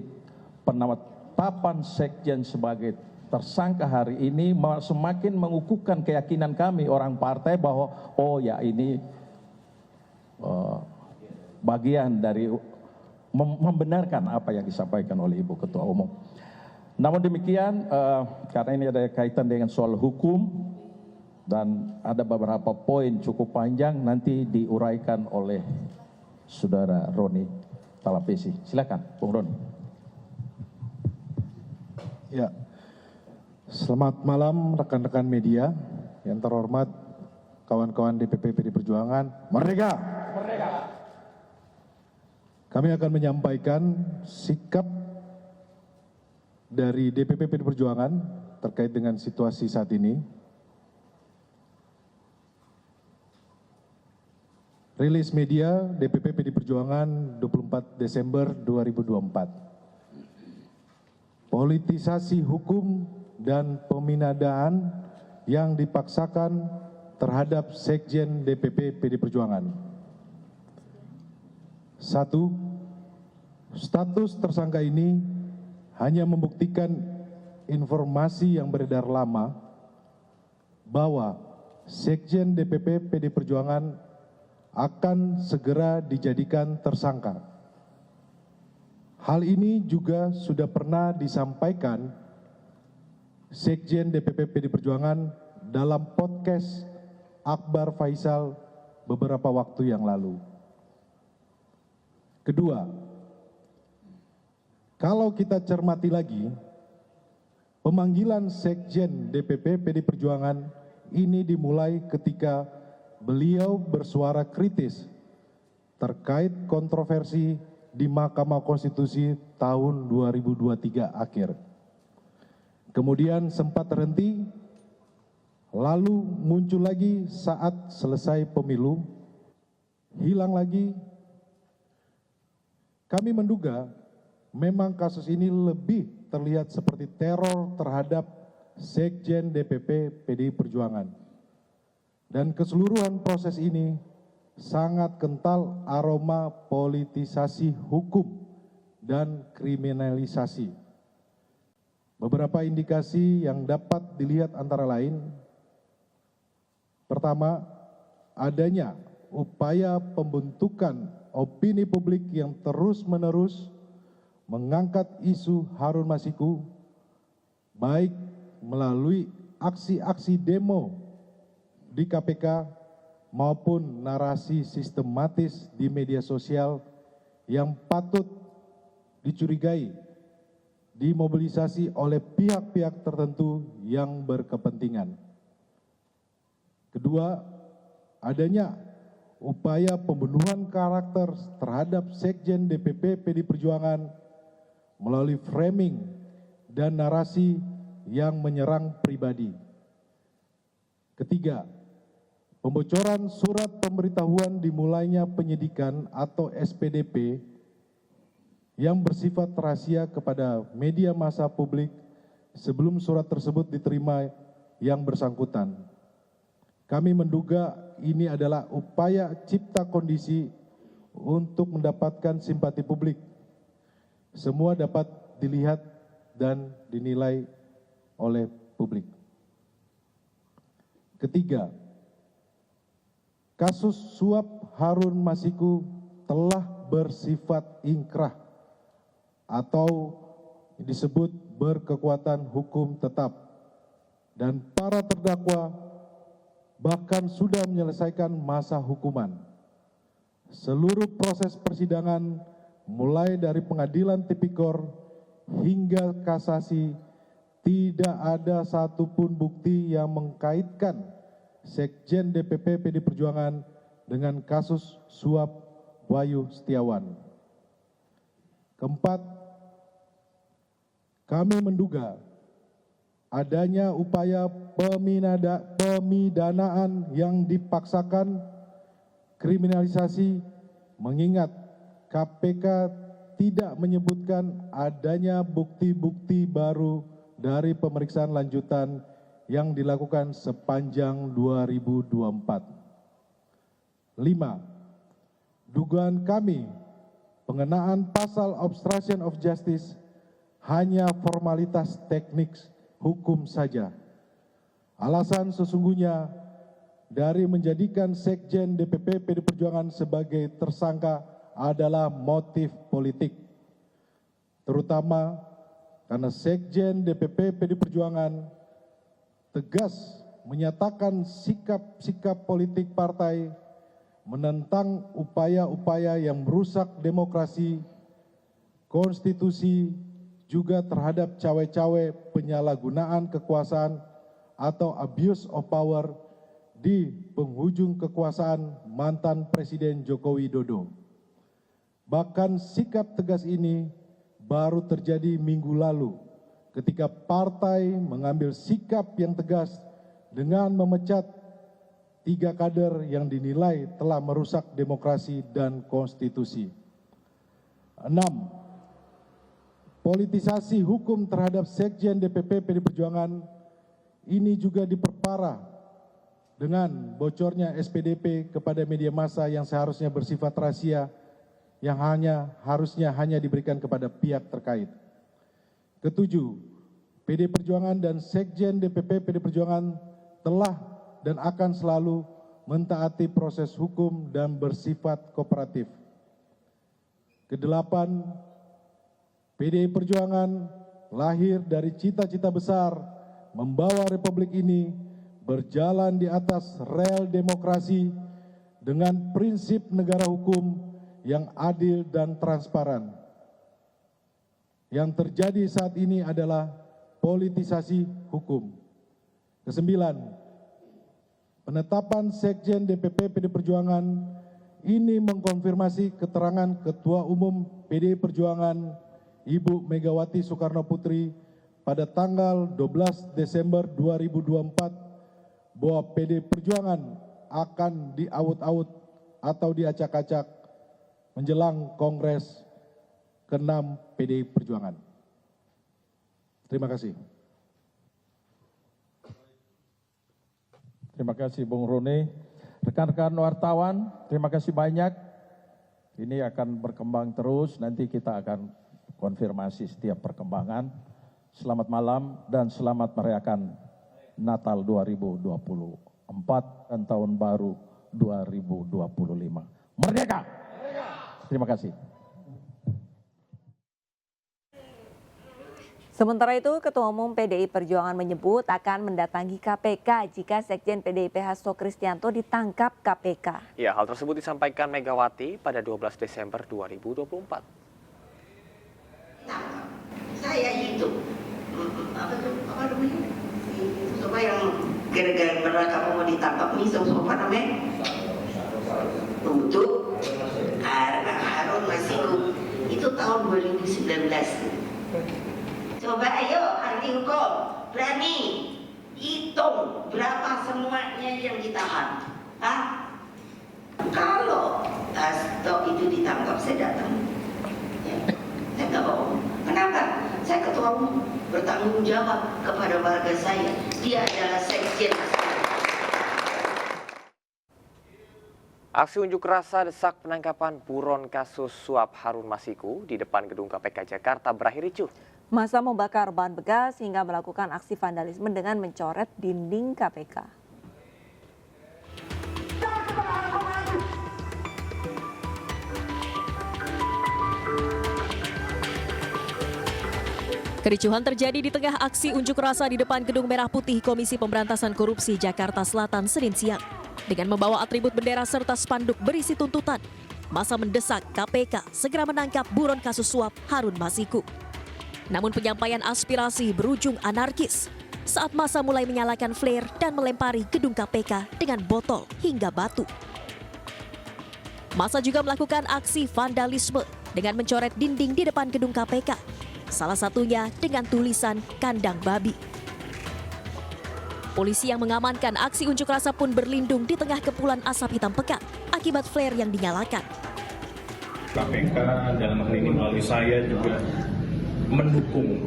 T: penetapan sekjen sebagai tersangka hari ini semakin mengukuhkan keyakinan kami orang partai bahwa oh ya ini bagian dari membenarkan apa yang disampaikan oleh Ibu Ketua Umum. Namun demikian, karena ini ada kaitan dengan soal hukum dan ada beberapa poin cukup panjang, nanti diuraikan oleh Saudara Roni Talapesi. Silakan, Bung Roni.
U: Ya, selamat malam rekan-rekan media yang terhormat, kawan-kawan DPP PD Perjuangan. Merdeka! Merdeka! Kami akan menyampaikan sikap dari DPP PD Perjuangan terkait dengan situasi saat ini. Rilis media DPP PD Perjuangan 24 Desember 2024. Politisasi hukum dan peminadaan yang dipaksakan terhadap Sekjen DPP PD Perjuangan. 1. Status tersangka ini hanya membuktikan informasi yang beredar lama bahwa Sekjen DPP PD Perjuangan akan segera dijadikan tersangka. Hal ini juga sudah pernah disampaikan Sekjen DPP PD Perjuangan dalam podcast Akbar Faisal beberapa waktu yang lalu. Kedua, kalau kita cermati lagi, pemanggilan Sekjen DPP PD Perjuangan ini dimulai ketika beliau bersuara kritis terkait kontroversi di Mahkamah Konstitusi tahun 2023 akhir. Kemudian sempat terhenti, lalu muncul lagi saat selesai pemilu, hilang lagi. Kami menduga memang kasus ini lebih terlihat seperti teror terhadap Sekjen DPP PDI Perjuangan. Dan keseluruhan proses ini sangat kental aroma politisasi hukum dan kriminalisasi. Beberapa indikasi yang dapat dilihat antara lain, pertama, adanya upaya pembentukan opini publik yang terus-menerus mengangkat isu Harun Masiku, baik melalui aksi-aksi demo di KPK maupun narasi sistematis di media sosial yang patut dicurigai dimobilisasi oleh pihak-pihak tertentu yang berkepentingan. Kedua, adanya upaya pembunuhan karakter terhadap Sekjen DPP PD Perjuangan melalui framing dan narasi yang menyerang pribadi. Ketiga, pembocoran surat pemberitahuan dimulainya penyidikan atau SPDP yang bersifat rahasia kepada media massa publik sebelum surat tersebut diterima yang bersangkutan. Kami menduga ini adalah upaya cipta kondisi untuk mendapatkan simpati publik. Semua dapat dilihat dan dinilai oleh publik. Ketiga, kasus suap Harun Masiku telah bersifat ingkrah atau disebut berkekuatan hukum tetap, dan para terdakwa bahkan sudah menyelesaikan masa hukuman. Seluruh proses persidangan mulai dari pengadilan tipikor hingga kasasi tidak ada satupun bukti yang mengkaitkan Sekjen DPP PD Perjuangan dengan kasus suap Wahyu Setiawan. Keempat, kami menduga adanya upaya pemidanaan yang dipaksakan, kriminalisasi mengingat KPK tidak menyebutkan adanya bukti-bukti baru dari pemeriksaan lanjutan yang dilakukan sepanjang 2024. 5. Dugaan kami pengenaan pasal obstruction of justice hanya formalitas teknik hukum saja. Alasan sesungguhnya dari menjadikan Sekjen DPP PD Perjuangan sebagai tersangka adalah motif politik. Terutama karena Sekjen DPP PD Perjuangan tegas menyatakan sikap-sikap politik partai menentang upaya-upaya yang merusak demokrasi, konstitusi, juga terhadap cawe-cawe penyalahgunaan kekuasaan atau abuse of power di penghujung kekuasaan mantan Presiden Joko Widodo. Bahkan sikap tegas ini baru terjadi minggu lalu ketika partai mengambil sikap yang tegas dengan memecat 3 kader yang dinilai telah merusak demokrasi dan konstitusi. 6. Politisasi hukum terhadap Sekjen DPP PD Perjuangan ini juga diperparah dengan bocornya SPDP kepada media massa yang seharusnya bersifat rahasia yang harusnya hanya diberikan kepada pihak terkait. 7. PD Perjuangan dan Sekjen DPP PD Perjuangan telah dan akan selalu mentaati proses hukum dan bersifat kooperatif. 8. PDI Perjuangan lahir dari cita-cita besar membawa republik ini berjalan di atas rel demokrasi dengan prinsip negara hukum yang adil dan transparan. Yang terjadi saat ini adalah politisasi hukum. 9. Penetapan Sekjen DPP PD Perjuangan ini mengkonfirmasi keterangan Ketua Umum PDI Perjuangan Ibu Megawati Soekarno Putri pada tanggal 12 Desember 2024 bahwa PDI Perjuangan akan diaut-aut atau diacak-acak menjelang Kongres ke-6 PDI Perjuangan. Terima kasih.
T: Terima kasih Bung Roni. Rekan-rekan wartawan, terima kasih banyak. Ini akan berkembang terus, nanti kita akan konfirmasi setiap perkembangan. Selamat malam dan selamat merayakan Natal 2024 dan Tahun Baru 2025. Merdeka! Terima kasih.
C: Sementara itu, Ketua Umum PDI Perjuangan menyebut akan mendatangi KPK jika Sekjen PDIP Hasto Kristianto ditangkap KPK.
B: Ya, hal tersebut disampaikan Megawati pada 12 Desember 2024.
F: Saya hidup, apa namanya? Coba yang gara-gara kamu mau ditangkap nih, apa namanya? Untuk Harun Masiku, itu tahun 2019. Coba ayo ahli hukum, berani hitung berapa semuanya yang ditahan. Hah? Kalau Hasto itu ditangkap, saya datang. Ya, saya nggak bohong. Kenapa? Saya ketua umum, bertanggung jawab kepada warga saya. Dia adalah sekjen.
B: Aksi unjuk rasa desak penangkapan buron kasus suap Harun Masiku di depan gedung KPK Jakarta berakhir ricuh.
C: Massa membakar bahan bekas hingga melakukan aksi vandalisme dengan mencoret dinding KPK.
V: Kericuhan terjadi di tengah aksi unjuk rasa di depan Gedung Merah Putih Komisi Pemberantasan Korupsi Jakarta Selatan Senin siang. Dengan membawa atribut bendera serta spanduk berisi tuntutan, massa mendesak KPK segera menangkap buron kasus suap Harun Masiku. Namun penyampaian aspirasi berujung anarkis saat massa mulai menyalakan flare dan melempari gedung KPK dengan botol hingga batu. Massa juga melakukan aksi vandalisme dengan mencoret dinding di depan gedung KPK, salah satunya dengan tulisan kandang babi. Polisi yang mengamankan aksi unjuk rasa pun berlindung di tengah kepulan asap hitam pekat akibat flare yang dinyalakan.
D: KPK dalam hal ini melalui saya juga mendukung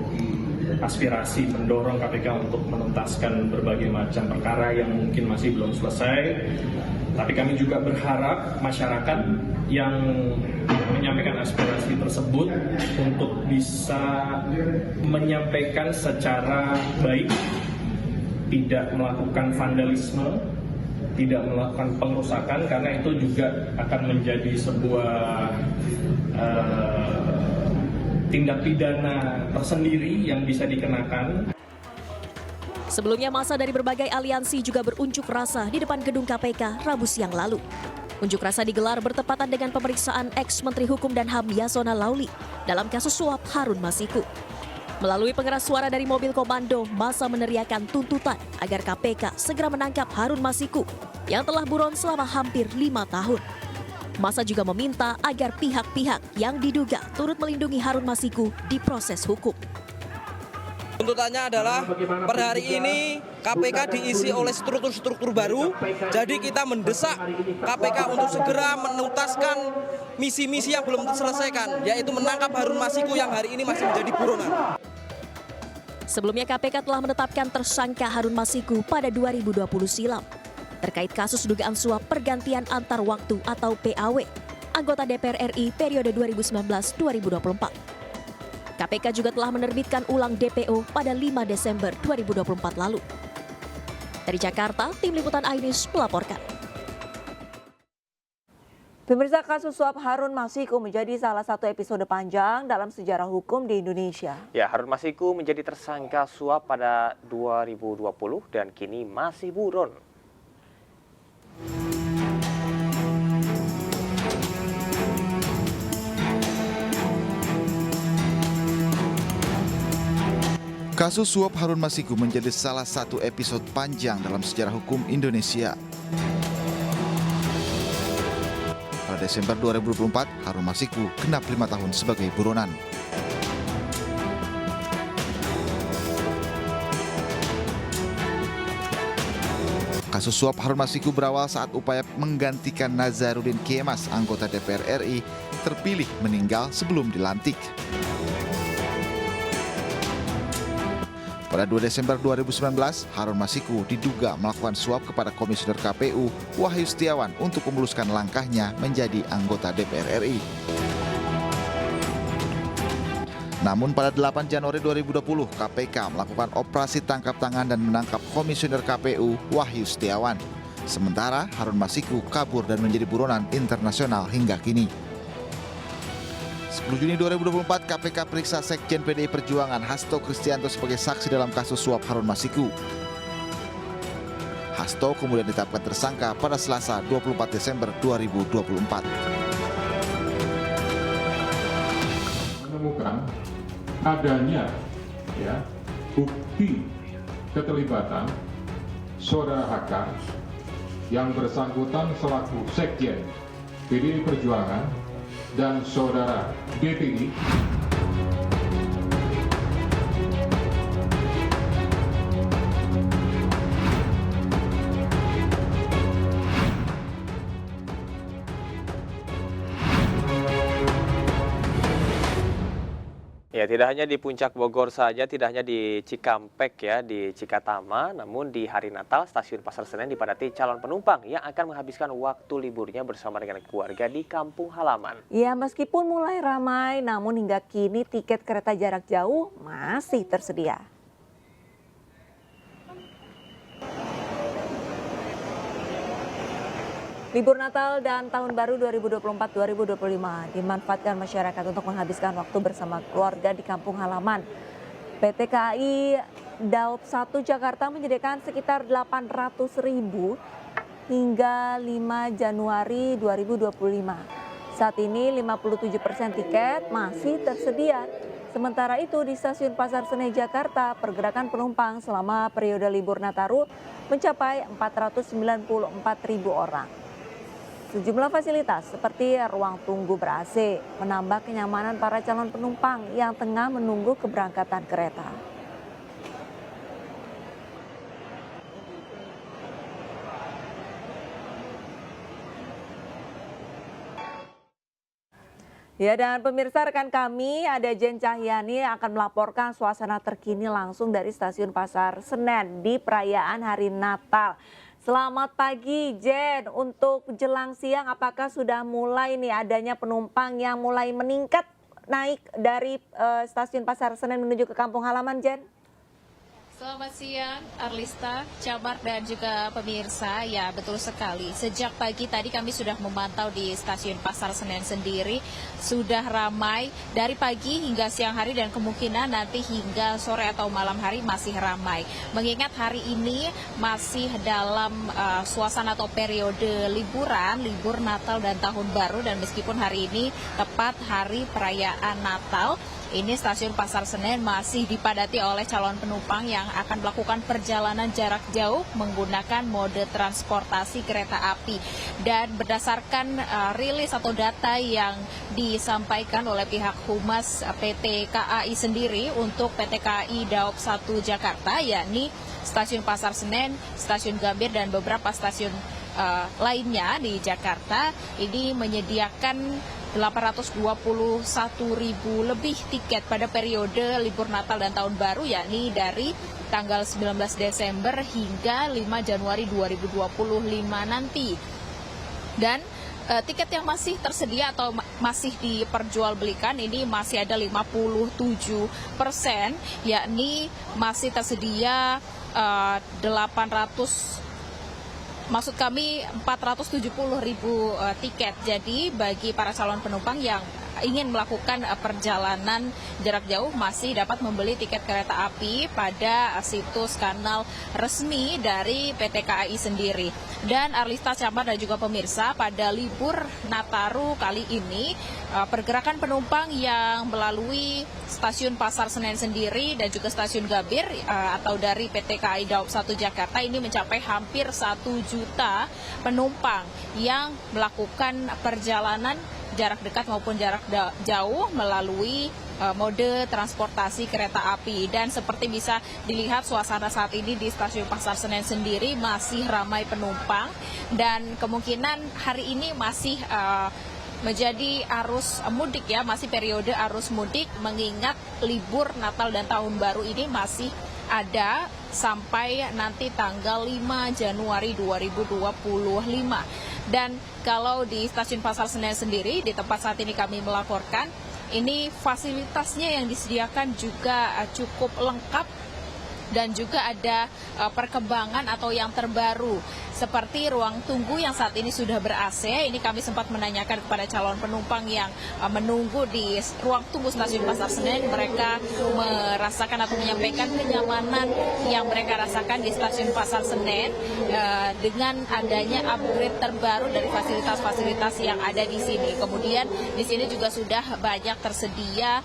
D: aspirasi mendorong KPK untuk menuntaskan berbagai macam perkara yang mungkin masih belum selesai. Tapi kami juga berharap masyarakat yang menyampaikan aspirasi tersebut untuk bisa menyampaikan secara baik, tidak melakukan vandalisme, tidak melakukan pengerusakan, karena itu juga akan menjadi sebuah tindak pidana tersendiri yang bisa dikenakan.
V: Sebelumnya massa dari berbagai aliansi juga berunjuk rasa di depan gedung KPK Rabu siang lalu. Unjuk rasa digelar bertepatan dengan pemeriksaan ex-Menteri Hukum dan HAM Yasona Lauli dalam kasus suap Harun Masiku. Melalui pengeras suara dari mobil komando, massa meneriakan tuntutan agar KPK segera menangkap Harun Masiku yang telah buron selama hampir 5 tahun. Massa juga meminta agar pihak-pihak yang diduga turut melindungi Harun Masiku diproses hukum.
G: Tuntutannya adalah per hari ini KPK diisi oleh struktur-struktur baru, jadi kita mendesak KPK untuk segera menuntaskan misi-misi yang belum terselesaikan, yaitu menangkap Harun Masiku yang hari ini masih menjadi buronan.
V: Sebelumnya KPK telah menetapkan tersangka Harun Masiku pada 2020 silam terkait kasus dugaan suap pergantian antar waktu atau PAW anggota DPR RI periode 2019-2024. KPK juga telah menerbitkan ulang DPO pada 5 Desember 2024 lalu. Dari Jakarta, Tim Liputan iNews melaporkan.
C: Pemirsa, kasus suap Harun Masiku menjadi salah satu episode panjang dalam sejarah hukum di Indonesia.
B: Ya, Harun Masiku menjadi tersangka suap pada 2020 dan kini masih buron.
W: Kasus suap Harun Masiku menjadi salah satu episode panjang dalam sejarah hukum Indonesia. Pada Desember 2024, Harun Masiku genap 5 tahun sebagai buronan. Kasus suap Harun Masiku berawal saat upaya menggantikan Nazarudin Kemas, anggota DPR RI, terpilih meninggal sebelum dilantik. Pada 2 Desember 2019, Harun Masiku diduga melakukan suap kepada Komisioner KPU Wahyu Setiawan untuk memuluskan langkahnya menjadi anggota DPR RI. Namun pada 8 Januari 2020, KPK melakukan operasi tangkap tangan dan menangkap Komisioner KPU Wahyu Setiawan. Sementara Harun Masiku kabur dan menjadi buronan internasional hingga kini. 10 Juni 2024, KPK periksa Sekjen PDI Perjuangan Hasto Kristianto sebagai saksi dalam kasus suap Harun Masiku. Hasto kemudian ditetapkan tersangka pada Selasa 24 Desember 2024.
S: Menemukan adanya bukti keterlibatan saudara HK yang bersangkutan selaku Sekjen PDI Perjuangan dan saudara DPI
B: Ya, tidak hanya di Puncak Bogor saja, tidak hanya di Cikampek ya, di Cikatama, namun di hari Natal stasiun Pasar Senen dipadati calon penumpang yang akan menghabiskan waktu liburnya bersama dengan keluarga di kampung halaman.
C: Ya, meskipun mulai ramai, namun hingga kini tiket kereta jarak jauh masih tersedia. Libur Natal dan Tahun Baru 2024-2025 dimanfaatkan masyarakat untuk menghabiskan waktu bersama keluarga di kampung halaman. PT KAI Daob 1 Jakarta menyediakan sekitar 800.000 hingga 5 Januari 2025. Saat ini 57% tiket masih tersedia. Sementara itu di Stasiun Pasar Senen Jakarta, pergerakan penumpang selama periode libur Nataru mencapai 494.000 orang. Sejumlah fasilitas seperti ruang tunggu ber-AC menambah kenyamanan para calon penumpang yang tengah menunggu keberangkatan kereta. Ya, dan pemirsa, rekan kami ada Jen Cahyani yang akan melaporkan suasana terkini langsung dari Stasiun Pasar Senen di perayaan Hari Natal. Selamat pagi Jen, untuk jelang siang apakah sudah mulai nih adanya penumpang yang mulai meningkat naik dari Stasiun Pasar Senen menuju ke kampung halaman, Jen?
H: Selamat siang, Arlista, Camar, dan juga pemirsa. Ya, betul sekali. Sejak pagi tadi kami sudah memantau di Stasiun Pasar Senen sendiri. Sudah ramai dari pagi hingga siang hari dan kemungkinan nanti hingga sore atau malam hari masih ramai. Mengingat hari ini masih dalam suasana atau periode liburan, libur Natal dan Tahun Baru. Dan meskipun hari ini tepat hari perayaan Natal, ini Stasiun Pasar Senen masih dipadati oleh calon penumpang yang akan melakukan perjalanan jarak jauh menggunakan mode transportasi kereta api. Dan berdasarkan rilis atau data yang disampaikan oleh pihak Humas PT KAI sendiri untuk PT KAI Daop 1 Jakarta, yakni Stasiun Pasar Senen, Stasiun Gambir, dan beberapa stasiun lainnya di Jakarta, ini menyediakan 821.000 lebih tiket pada periode libur Natal dan Tahun Baru, yakni dari tanggal 19 Desember hingga 5 Januari 2025 nanti. Dan tiket yang masih tersedia atau masih diperjualbelikan ini masih ada 57%, yakni masih tersedia 470.000 tiket. Jadi bagi para calon penumpang yang ingin melakukan perjalanan jarak jauh masih dapat membeli tiket kereta api pada situs kanal resmi dari PT KAI sendiri. Dan Arlista, Camar, dan juga pemirsa, pada libur Nataru kali ini pergerakan penumpang yang melalui Stasiun Pasar Senen sendiri dan juga Stasiun Gambir atau dari PT KAI Daop 1 Jakarta ini mencapai hampir 1 juta penumpang yang melakukan perjalanan jarak dekat maupun jarak jauh melalui mode transportasi kereta api. Dan seperti bisa dilihat suasana saat ini di Stasiun Pasar Senen sendiri masih ramai penumpang dan kemungkinan hari ini masih menjadi arus mudik ya, masih periode arus mudik mengingat libur Natal dan Tahun Baru ini masih ada sampai nanti tanggal 5 Januari 2025. Dan kalau di Stasiun Pasar Senen sendiri, di tempat saat ini kami melaporkan, ini fasilitasnya yang disediakan juga cukup lengkap dan juga ada perkembangan atau yang terbaru seperti ruang tunggu yang saat ini sudah ber-AC. Ini kami sempat menanyakan kepada calon penumpang yang menunggu di ruang tunggu Stasiun Pasar Senen. Mereka merasakan atau menyampaikan kenyamanan yang mereka rasakan di Stasiun Pasar Senen dengan adanya upgrade terbaru dari fasilitas-fasilitas yang ada di sini. Kemudian di sini juga sudah banyak tersedia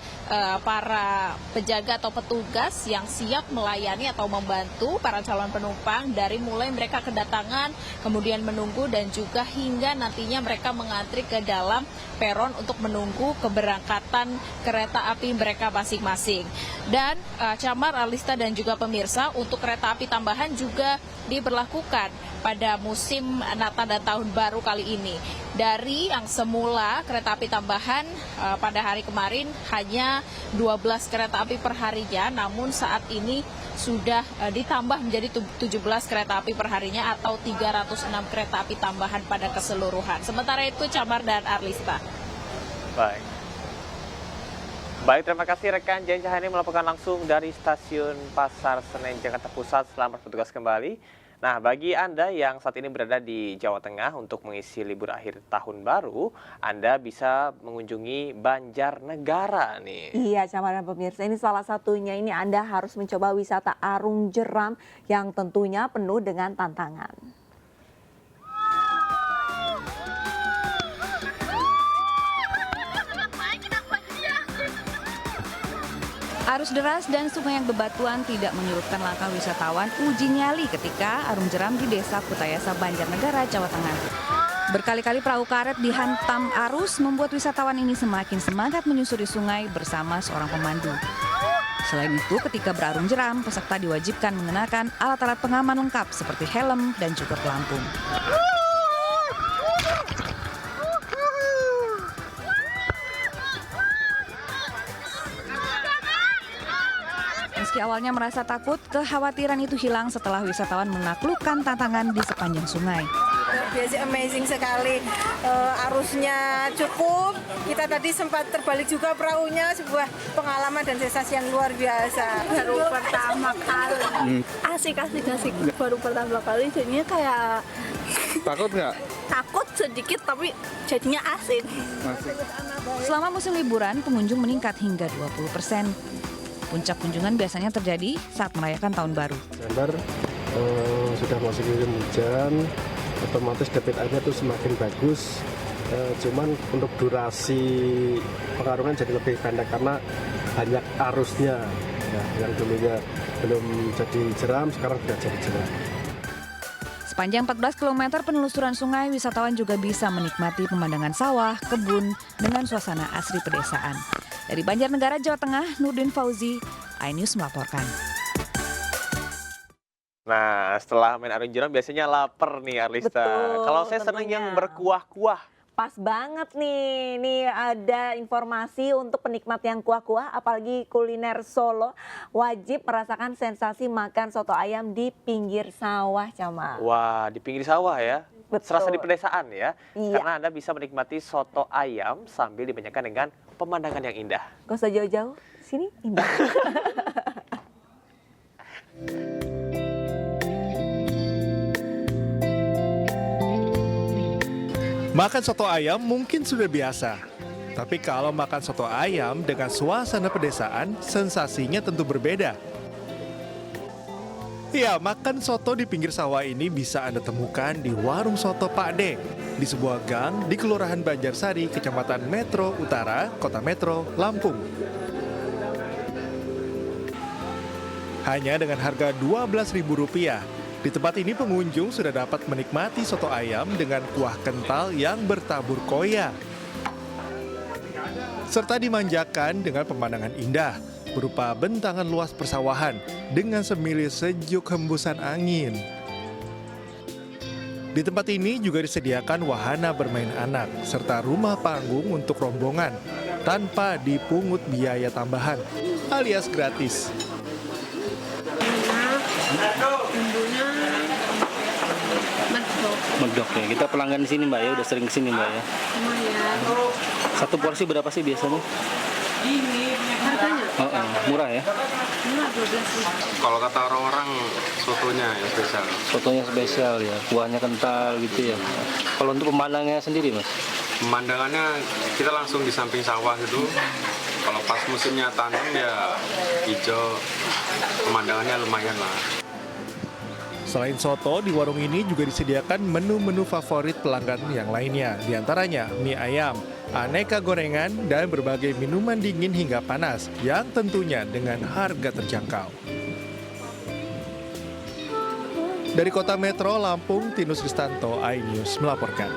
H: para penjaga atau petugas yang siap melayani atau membantu para calon penumpang dari mulai mereka kedatangan, kemudian menunggu, dan juga hingga nantinya mereka mengantri ke dalam peron untuk menunggu keberangkatan kereta api mereka masing-masing. Dan Camar, Arlista, dan juga pemirsa, untuk kereta api tambahan juga diberlakukan pada musim Natal dan Tahun Baru kali ini. Dari yang semula kereta api tambahan pada hari kemarin hanya 12 kereta api per harinya, namun saat ini sudah ditambah menjadi 17 kereta api per harinya atau 306 kereta api tambahan pada keseluruhan. Sementara itu, Camar dan Arlista.
B: Baik, terima kasih rekan Jen Cahyani melaporkan langsung dari Stasiun Pasar Senen, Jakarta Pusat. Selamat bertugas kembali. Nah, bagi Anda yang saat ini berada di Jawa Tengah untuk mengisi libur akhir tahun baru, Anda bisa mengunjungi Banjarnegara nih.
C: Iya, Camar dan pemirsa, ini salah satunya. Ini Anda harus mencoba wisata Arung Jeram yang tentunya penuh dengan tantangan.
I: Arus deras dan sungai yang bebatuan tidak menyurutkan langkah wisatawan uji nyali ketika Arung Jeram di Desa Kutayasa, Banjarnegara, Jawa Tengah. Berkali-kali perahu karet dihantam arus membuat wisatawan ini semakin semangat menyusuri sungai bersama seorang pemandu. Selain itu, ketika berarung jeram, peserta diwajibkan mengenakan alat-alat pengaman lengkap seperti helm dan juga pelampung. Meski awalnya merasa takut, kekhawatiran itu hilang setelah wisatawan menaklukkan tantangan di sepanjang sungai.
E: Biasa amazing sekali, arusnya cukup, kita tadi sempat terbalik juga perahunya, sebuah pengalaman dan sensasi yang luar biasa.
J: Baru pertama kali, asik, baru pertama kali jadinya kayak...
K: Takut nggak?
J: Takut sedikit tapi jadinya asik.
I: Selama musim liburan, pengunjung meningkat hingga 20%. Puncak kunjungan biasanya terjadi saat merayakan Tahun Baru.
K: Desember sudah masuk musim hujan, otomatis debit airnya itu semakin bagus. Cuman untuk durasi pengarungan jadi lebih pendek karena banyak arusnya. Ya, yang dulunya belum jadi jeram, sekarang sudah jadi jeram.
I: Sepanjang 14 km penelusuran sungai, wisatawan juga bisa menikmati pemandangan sawah, kebun, dengan suasana asri pedesaan. Dari Banjarnegara, Jawa Tengah, Nurdin Fauzi, iNews melaporkan.
B: Nah, setelah main arung jeram biasanya lapar nih, Arlista.
C: Betul,
B: Kalau saya senang yang berkuah-kuah.
C: Pas banget nih, ada informasi untuk penikmat yang kuah-kuah, apalagi kuliner Solo, wajib merasakan sensasi makan soto ayam di pinggir sawah, Camal.
B: Wah, di pinggir sawah ya?
C: Betul.
B: Serasa di pedesaan ya?
C: Iya.
B: Karena Anda bisa menikmati soto ayam sambil dibanyakan dengan pemandangan yang indah.
C: Gak usah jauh-jauh, sini indah.
X: Makan soto ayam mungkin sudah biasa, tapi kalau makan soto ayam dengan suasana pedesaan, sensasinya tentu berbeda. Ya, makan soto di pinggir sawah ini bisa Anda temukan di Warung Soto Pak D, di sebuah gang di Kelurahan Banjarsari, Kecamatan Metro Utara, Kota Metro, Lampung. Hanya dengan harga Rp12.000, di tempat ini pengunjung sudah dapat menikmati soto ayam dengan kuah kental yang bertabur koya. Serta dimanjakan dengan pemandangan indah berupa bentangan luas persawahan dengan semili sejuk hembusan angin. Di tempat ini juga disediakan wahana bermain anak serta rumah panggung untuk rombongan tanpa dipungut biaya tambahan alias gratis.
Y: Megdok ya, kita pelanggan di sini Mbak ya, udah sering kesini Mbak ya. Satu porsi berapa sih biasanya?
J: Ini harganya?
Y: Murah ya?
J: Murah 12.
Z: Kalau kata orang-orang sotonya yang spesial.
Y: Sotonya spesial ya, kuahnya kental gitu ya. Kalau untuk pemandangannya sendiri Mas?
Z: Pemandangannya kita langsung di samping sawah gitu. Kalau pas musimnya tanam ya hijau, pemandangannya lumayan lah.
X: Selain soto, di warung ini juga disediakan menu-menu favorit pelanggan yang lainnya, diantaranya mie ayam, aneka gorengan, dan berbagai minuman dingin hingga panas, yang tentunya dengan harga terjangkau. Dari Kota Metro Lampung, Tinus Kristanto, iNews melaporkan.